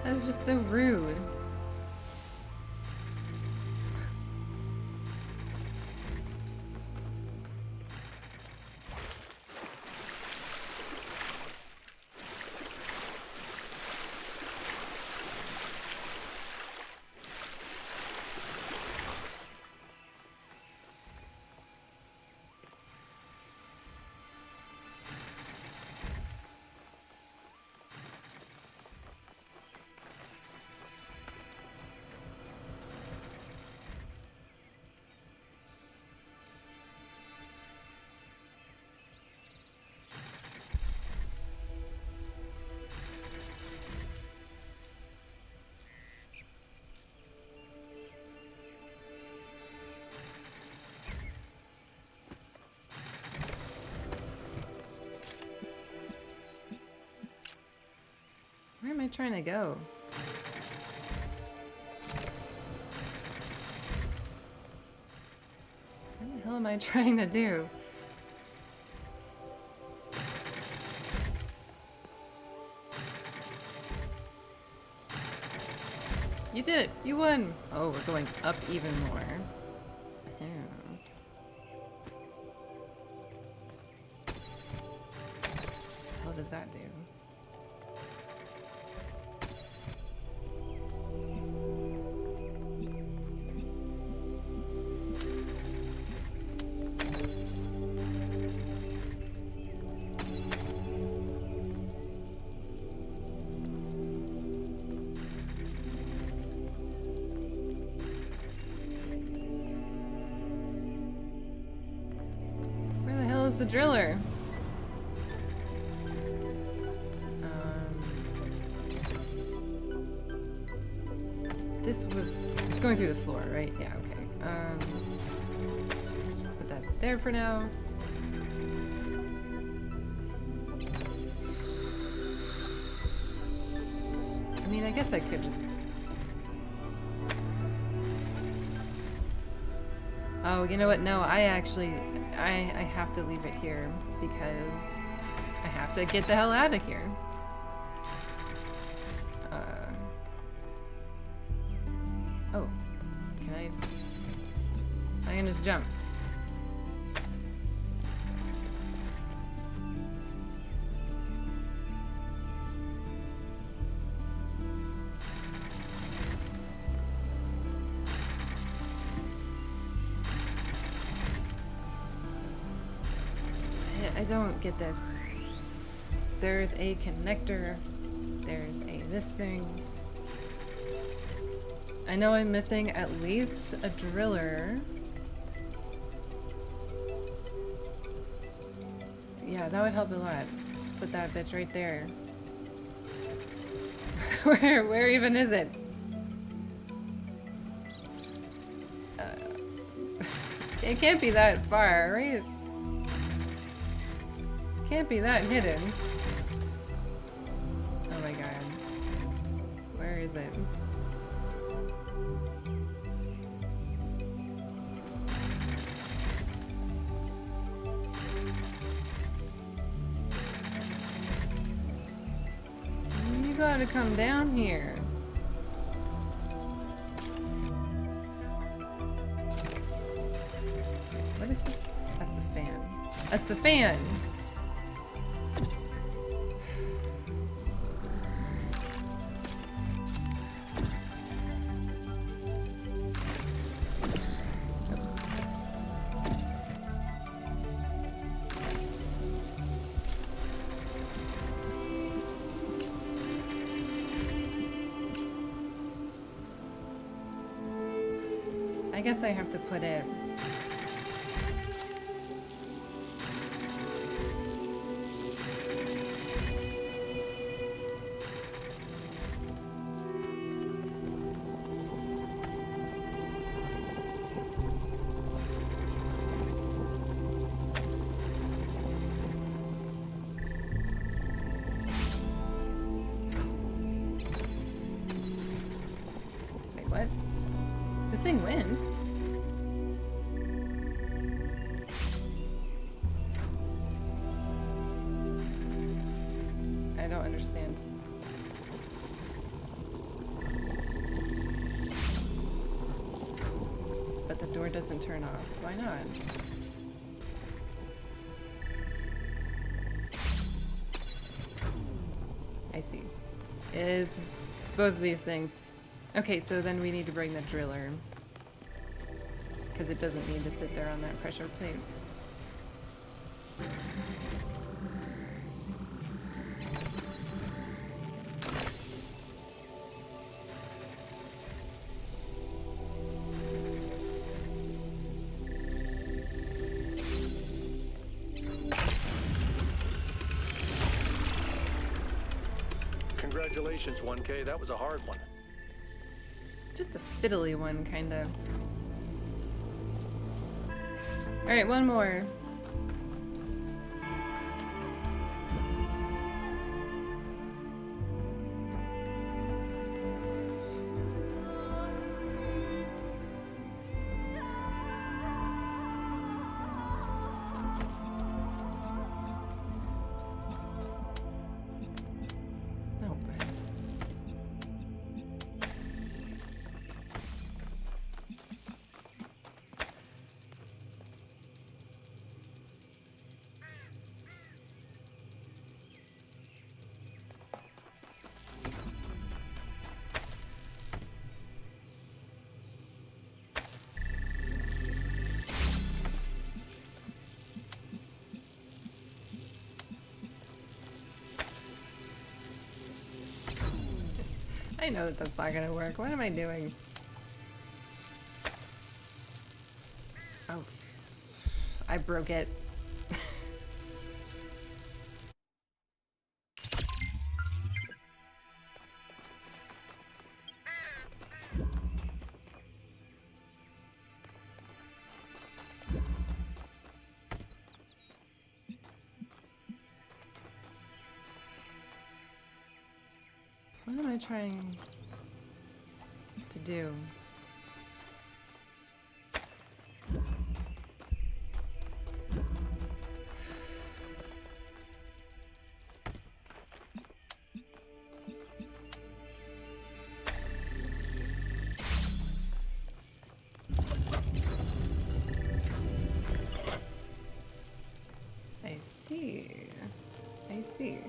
That was just so rude. trying to go? What the hell am I trying to do? You did it! You won! Oh, we're going up even more. What does that do? Where the hell is the driller? It's going through the floor, right? Yeah, okay. Let's put that there for now. I mean, I guess I could just... Oh, you know what? No, I have to leave it here because I have to get the hell out of here. Oh, I can just jump. I don't get this. There's a connector. There's this thing. I know I'm missing at least a driller. Yeah, that would help a lot. Just put that bitch right there. Where even is it? It can't be that far, right? Can't be that hidden. Oh my god. Where is it? You gotta come down here. What is this? That's the fan. That's the fan! I guess I have to put it... Wait, what? This thing went? I don't understand. But the door doesn't turn off. Why not? I see. It's both of these things. Okay, so then we need to bring the driller. Because it doesn't need to sit there on that pressure plate. Congratulations, 1K. That was a hard one. Just a fiddly one, kinda. Alright, one more. I know that that's not gonna work. What am I doing? Oh. I broke it. What am I trying to do? I see. I see.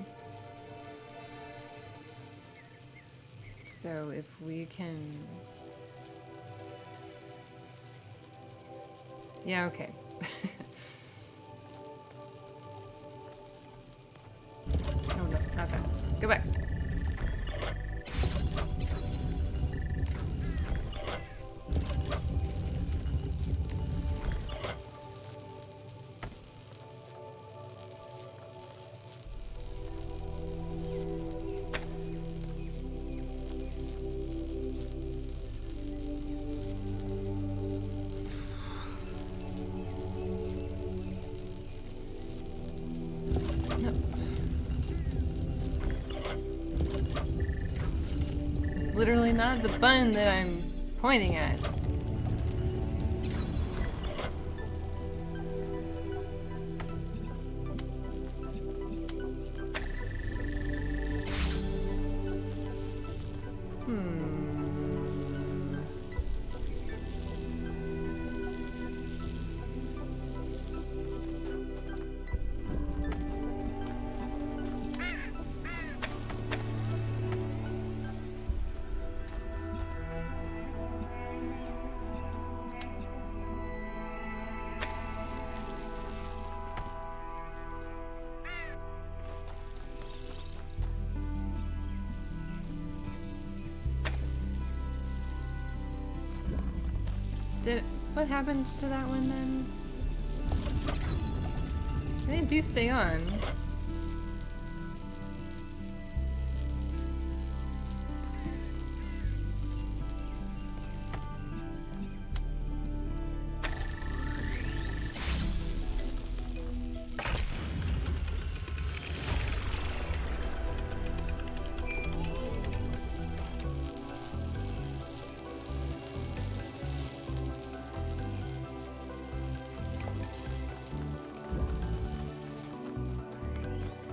So if we can... Yeah, okay. Oh no, not that. Go back. Literally not the button that I'm pointing at. What happened to that one then? They do stay on.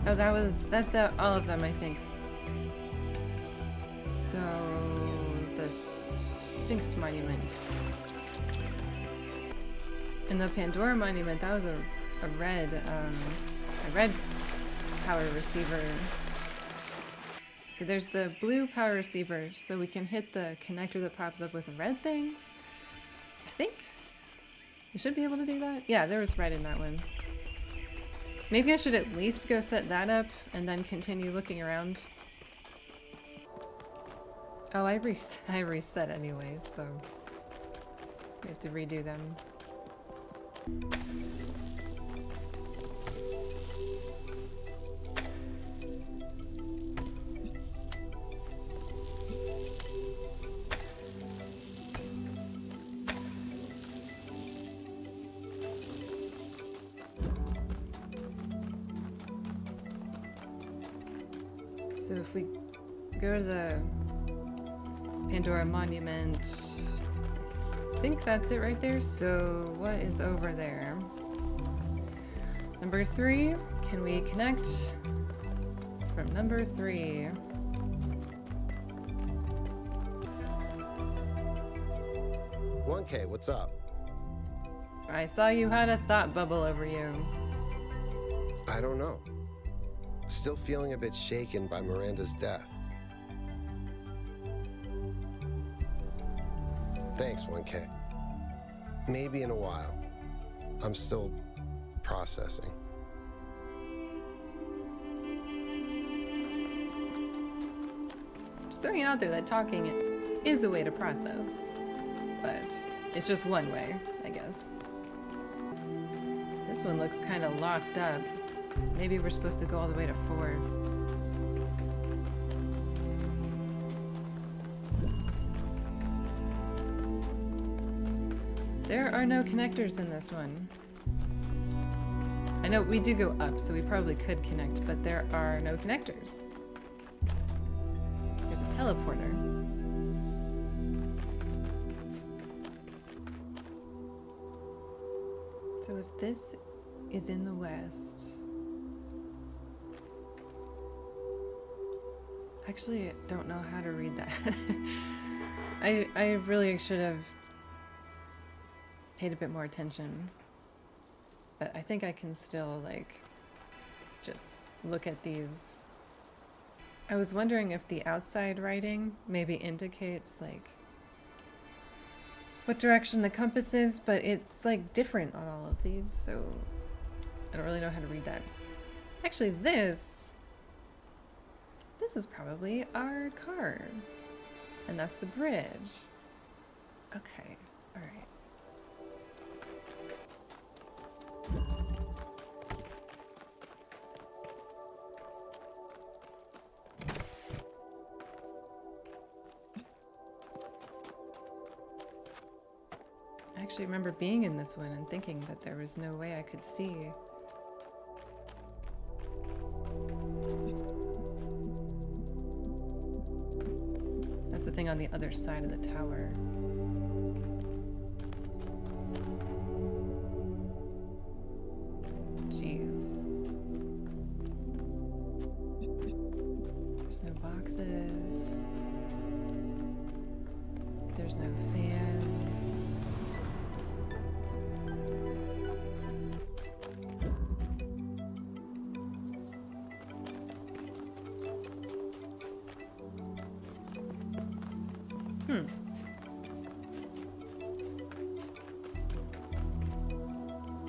Oh, that's all of them, I think. So, the Sphinx Monument. And the Pandora Monument, that was a red power receiver. So there's the blue power receiver, so we can hit the connector that pops up with a red thing. I think we should be able to do that. Yeah, there was red in that one. Maybe I should at least go set that up and then continue looking around. Oh, I reset anyway, so we have to redo them. So if we go to the Pandora Monument, I think that's it right there. So what is over there? Number 3, can we connect from number 3? "1K, what's up?" I saw you had a thought bubble over you. I don't know. Still feeling a bit shaken by Miranda's death. Thanks, 1K. Maybe in a while. I'm still processing. throwing it out there that talking is a way to process. But it's just one way, I guess. This one looks kind of locked up. Maybe we're supposed to go all the way to 4. There are no connectors in this one. I know we do go up, so we probably could connect, but there are no connectors. There's a teleporter. So if this is in the west... Actually, I don't know how to read that. I really should have paid a bit more attention. But I think I can still, like, just look at these. I was wondering if the outside writing maybe indicates, like, what direction the compass is, but it's, like, different on all of these, so I don't really know how to read that. Actually, this is probably our car. And that's the bridge. Okay, alright. I actually remember being in this one and thinking that there was no way I could see. That's the thing on the other side of the tower. Jeez. There's no boxes. There's no fans.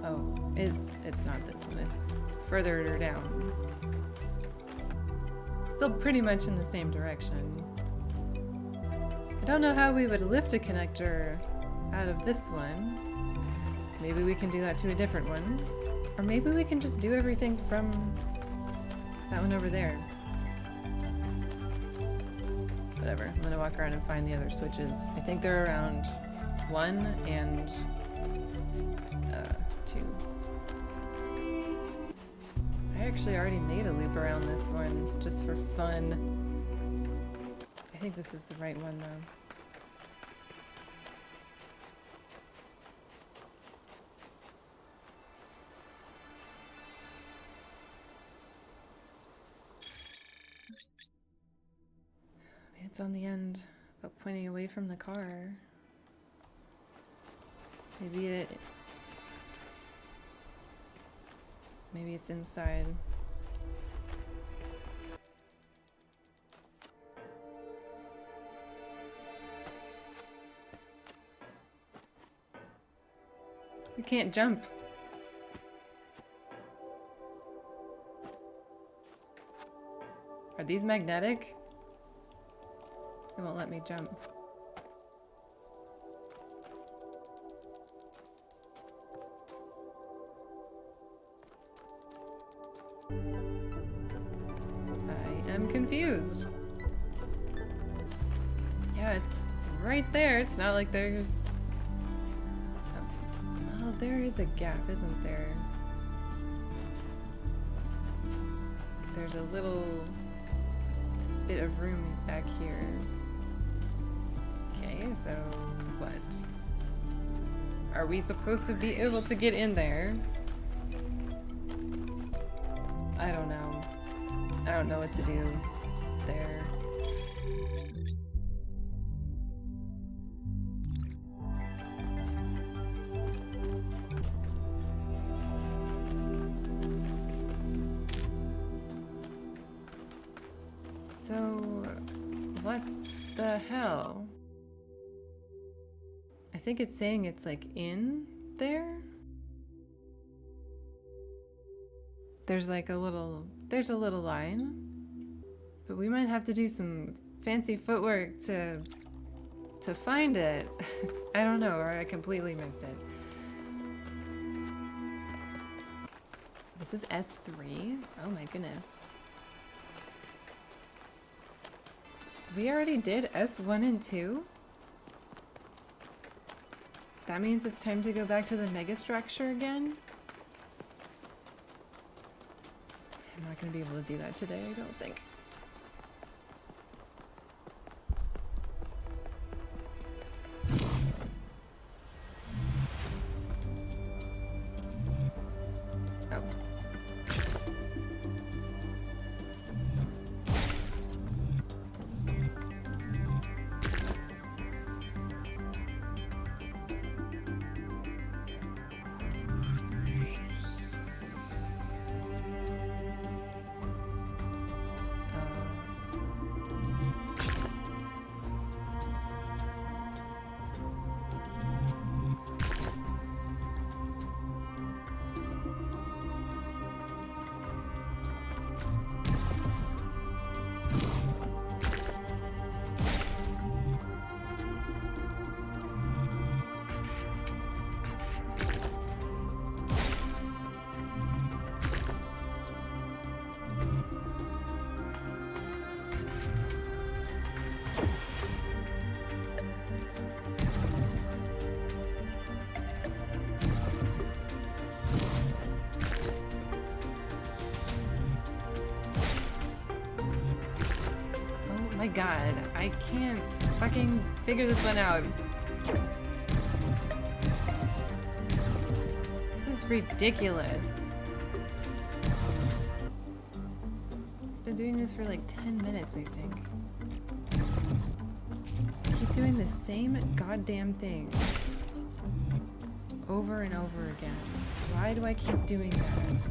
Oh, it's not this one. It's further down. Still pretty much in the same direction. I don't know how we would lift a connector out of this one. Maybe we can do that to a different one. Or maybe we can just do everything from that one over there. Whatever, I'm gonna walk around and find the other switches. I think they're around 1 and 2. I actually already made a loop around this one, just for fun. I think this is the right one though. It's on the end, but pointing away from the car. Maybe it's inside. We can't jump. Are these magnetic? It won't let me jump. I am confused. Yeah, it's right there. It's not like there's... Well, there is a gap, isn't there? There's a little bit of room back here. Okay, so what? Are we supposed to be able to get in there? I don't know. I don't know what to do there. So, what the hell? I think it's saying it's like in there? There's like a little line, but we might have to do some fancy footwork to find it. I don't know, or I completely missed it. This is S3. Oh my goodness. We already did S1 and 2? That means it's time to go back to the megastructure again? I'm not gonna be able to do that today, I don't think. My god, I can't fucking figure this one out. This is ridiculous. Been doing this for like 10 minutes, I think. Keep doing the same goddamn things over and over again. Why do I keep doing that?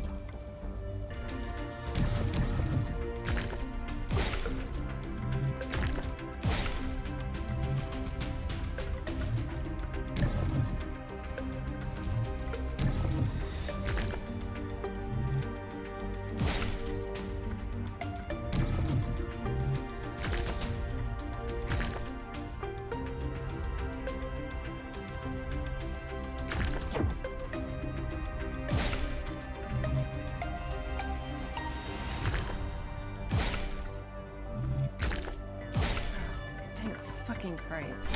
Christ.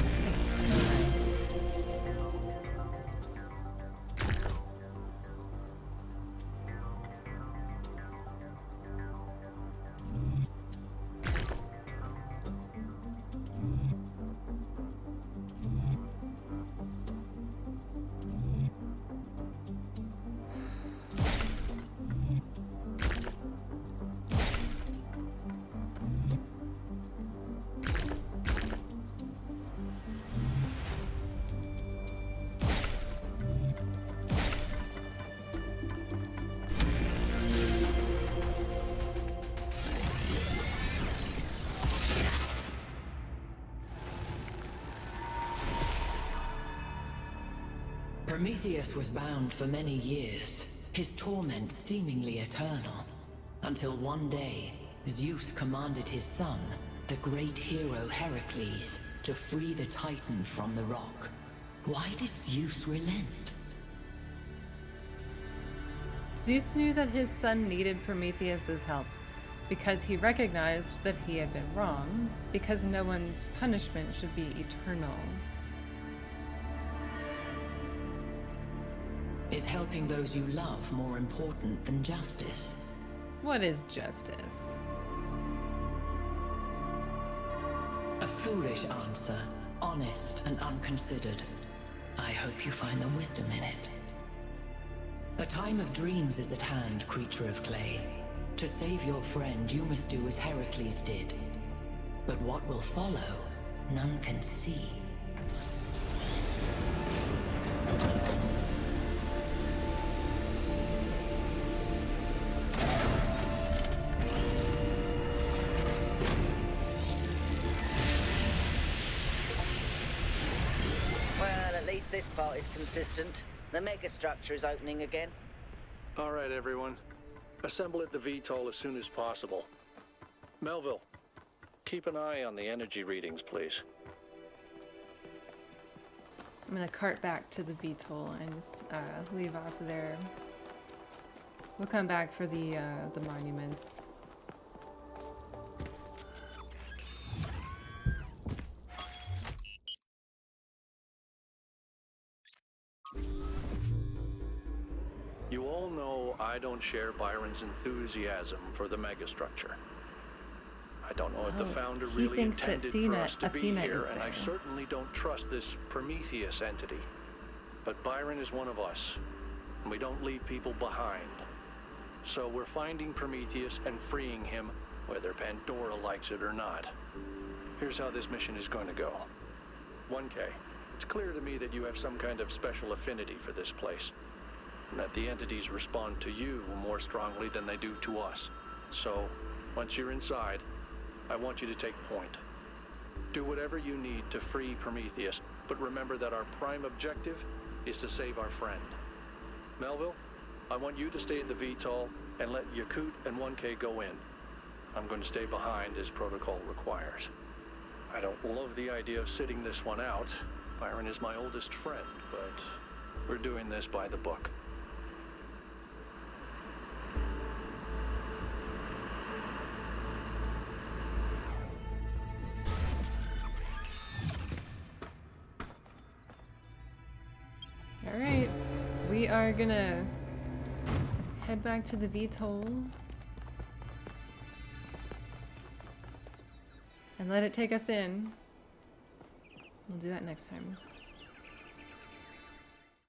Prometheus was bound for many years, his torment seemingly eternal, until one day, Zeus commanded his son, the great hero Heracles, to free the Titan from the rock. Why did Zeus relent? Zeus knew that his son needed Prometheus's help, because he recognized that he had been wrong, because no one's punishment should be eternal. Is helping those you love more important than justice? What is justice? A foolish answer, honest and unconsidered. I hope you find the wisdom in it. A time of dreams is at hand, creature of clay. To save your friend, you must do as Heracles did. But what will follow, none can see. This part is consistent. The megastructure is opening again. All right, everyone. Assemble at the VTOL as soon as possible. Melville, Keep an eye on the energy readings, please. I'm gonna cart back to the VTOL and just, leave off there. We'll come back for the monuments. You all know I don't share Byron's enthusiasm for the megastructure. I don't know if the founder he really thinks that intended for us to be Athena here, is and I there. certainly don't trust this Prometheus entity. But Byron is one of us, and we don't leave people behind. So we're finding Prometheus and freeing him, whether Pandora likes it or not. Here's how this mission is going to go. 1K, it's clear to me that you have some kind of special affinity for this place, and that the entities respond to you more strongly than they do to us. So, once you're inside, I want you to take point. Do whatever you need to free Prometheus, but remember that our prime objective is to save our friend. Melville, I want you to stay at the VTOL and let Yaqut and 1K go in. I'm going to stay behind as protocol requires. I don't love the idea of sitting this one out. Byron is my oldest friend, but we're doing this by the book. Alright, we are gonna head back to the VTOL and let it take us in. We'll do that next time.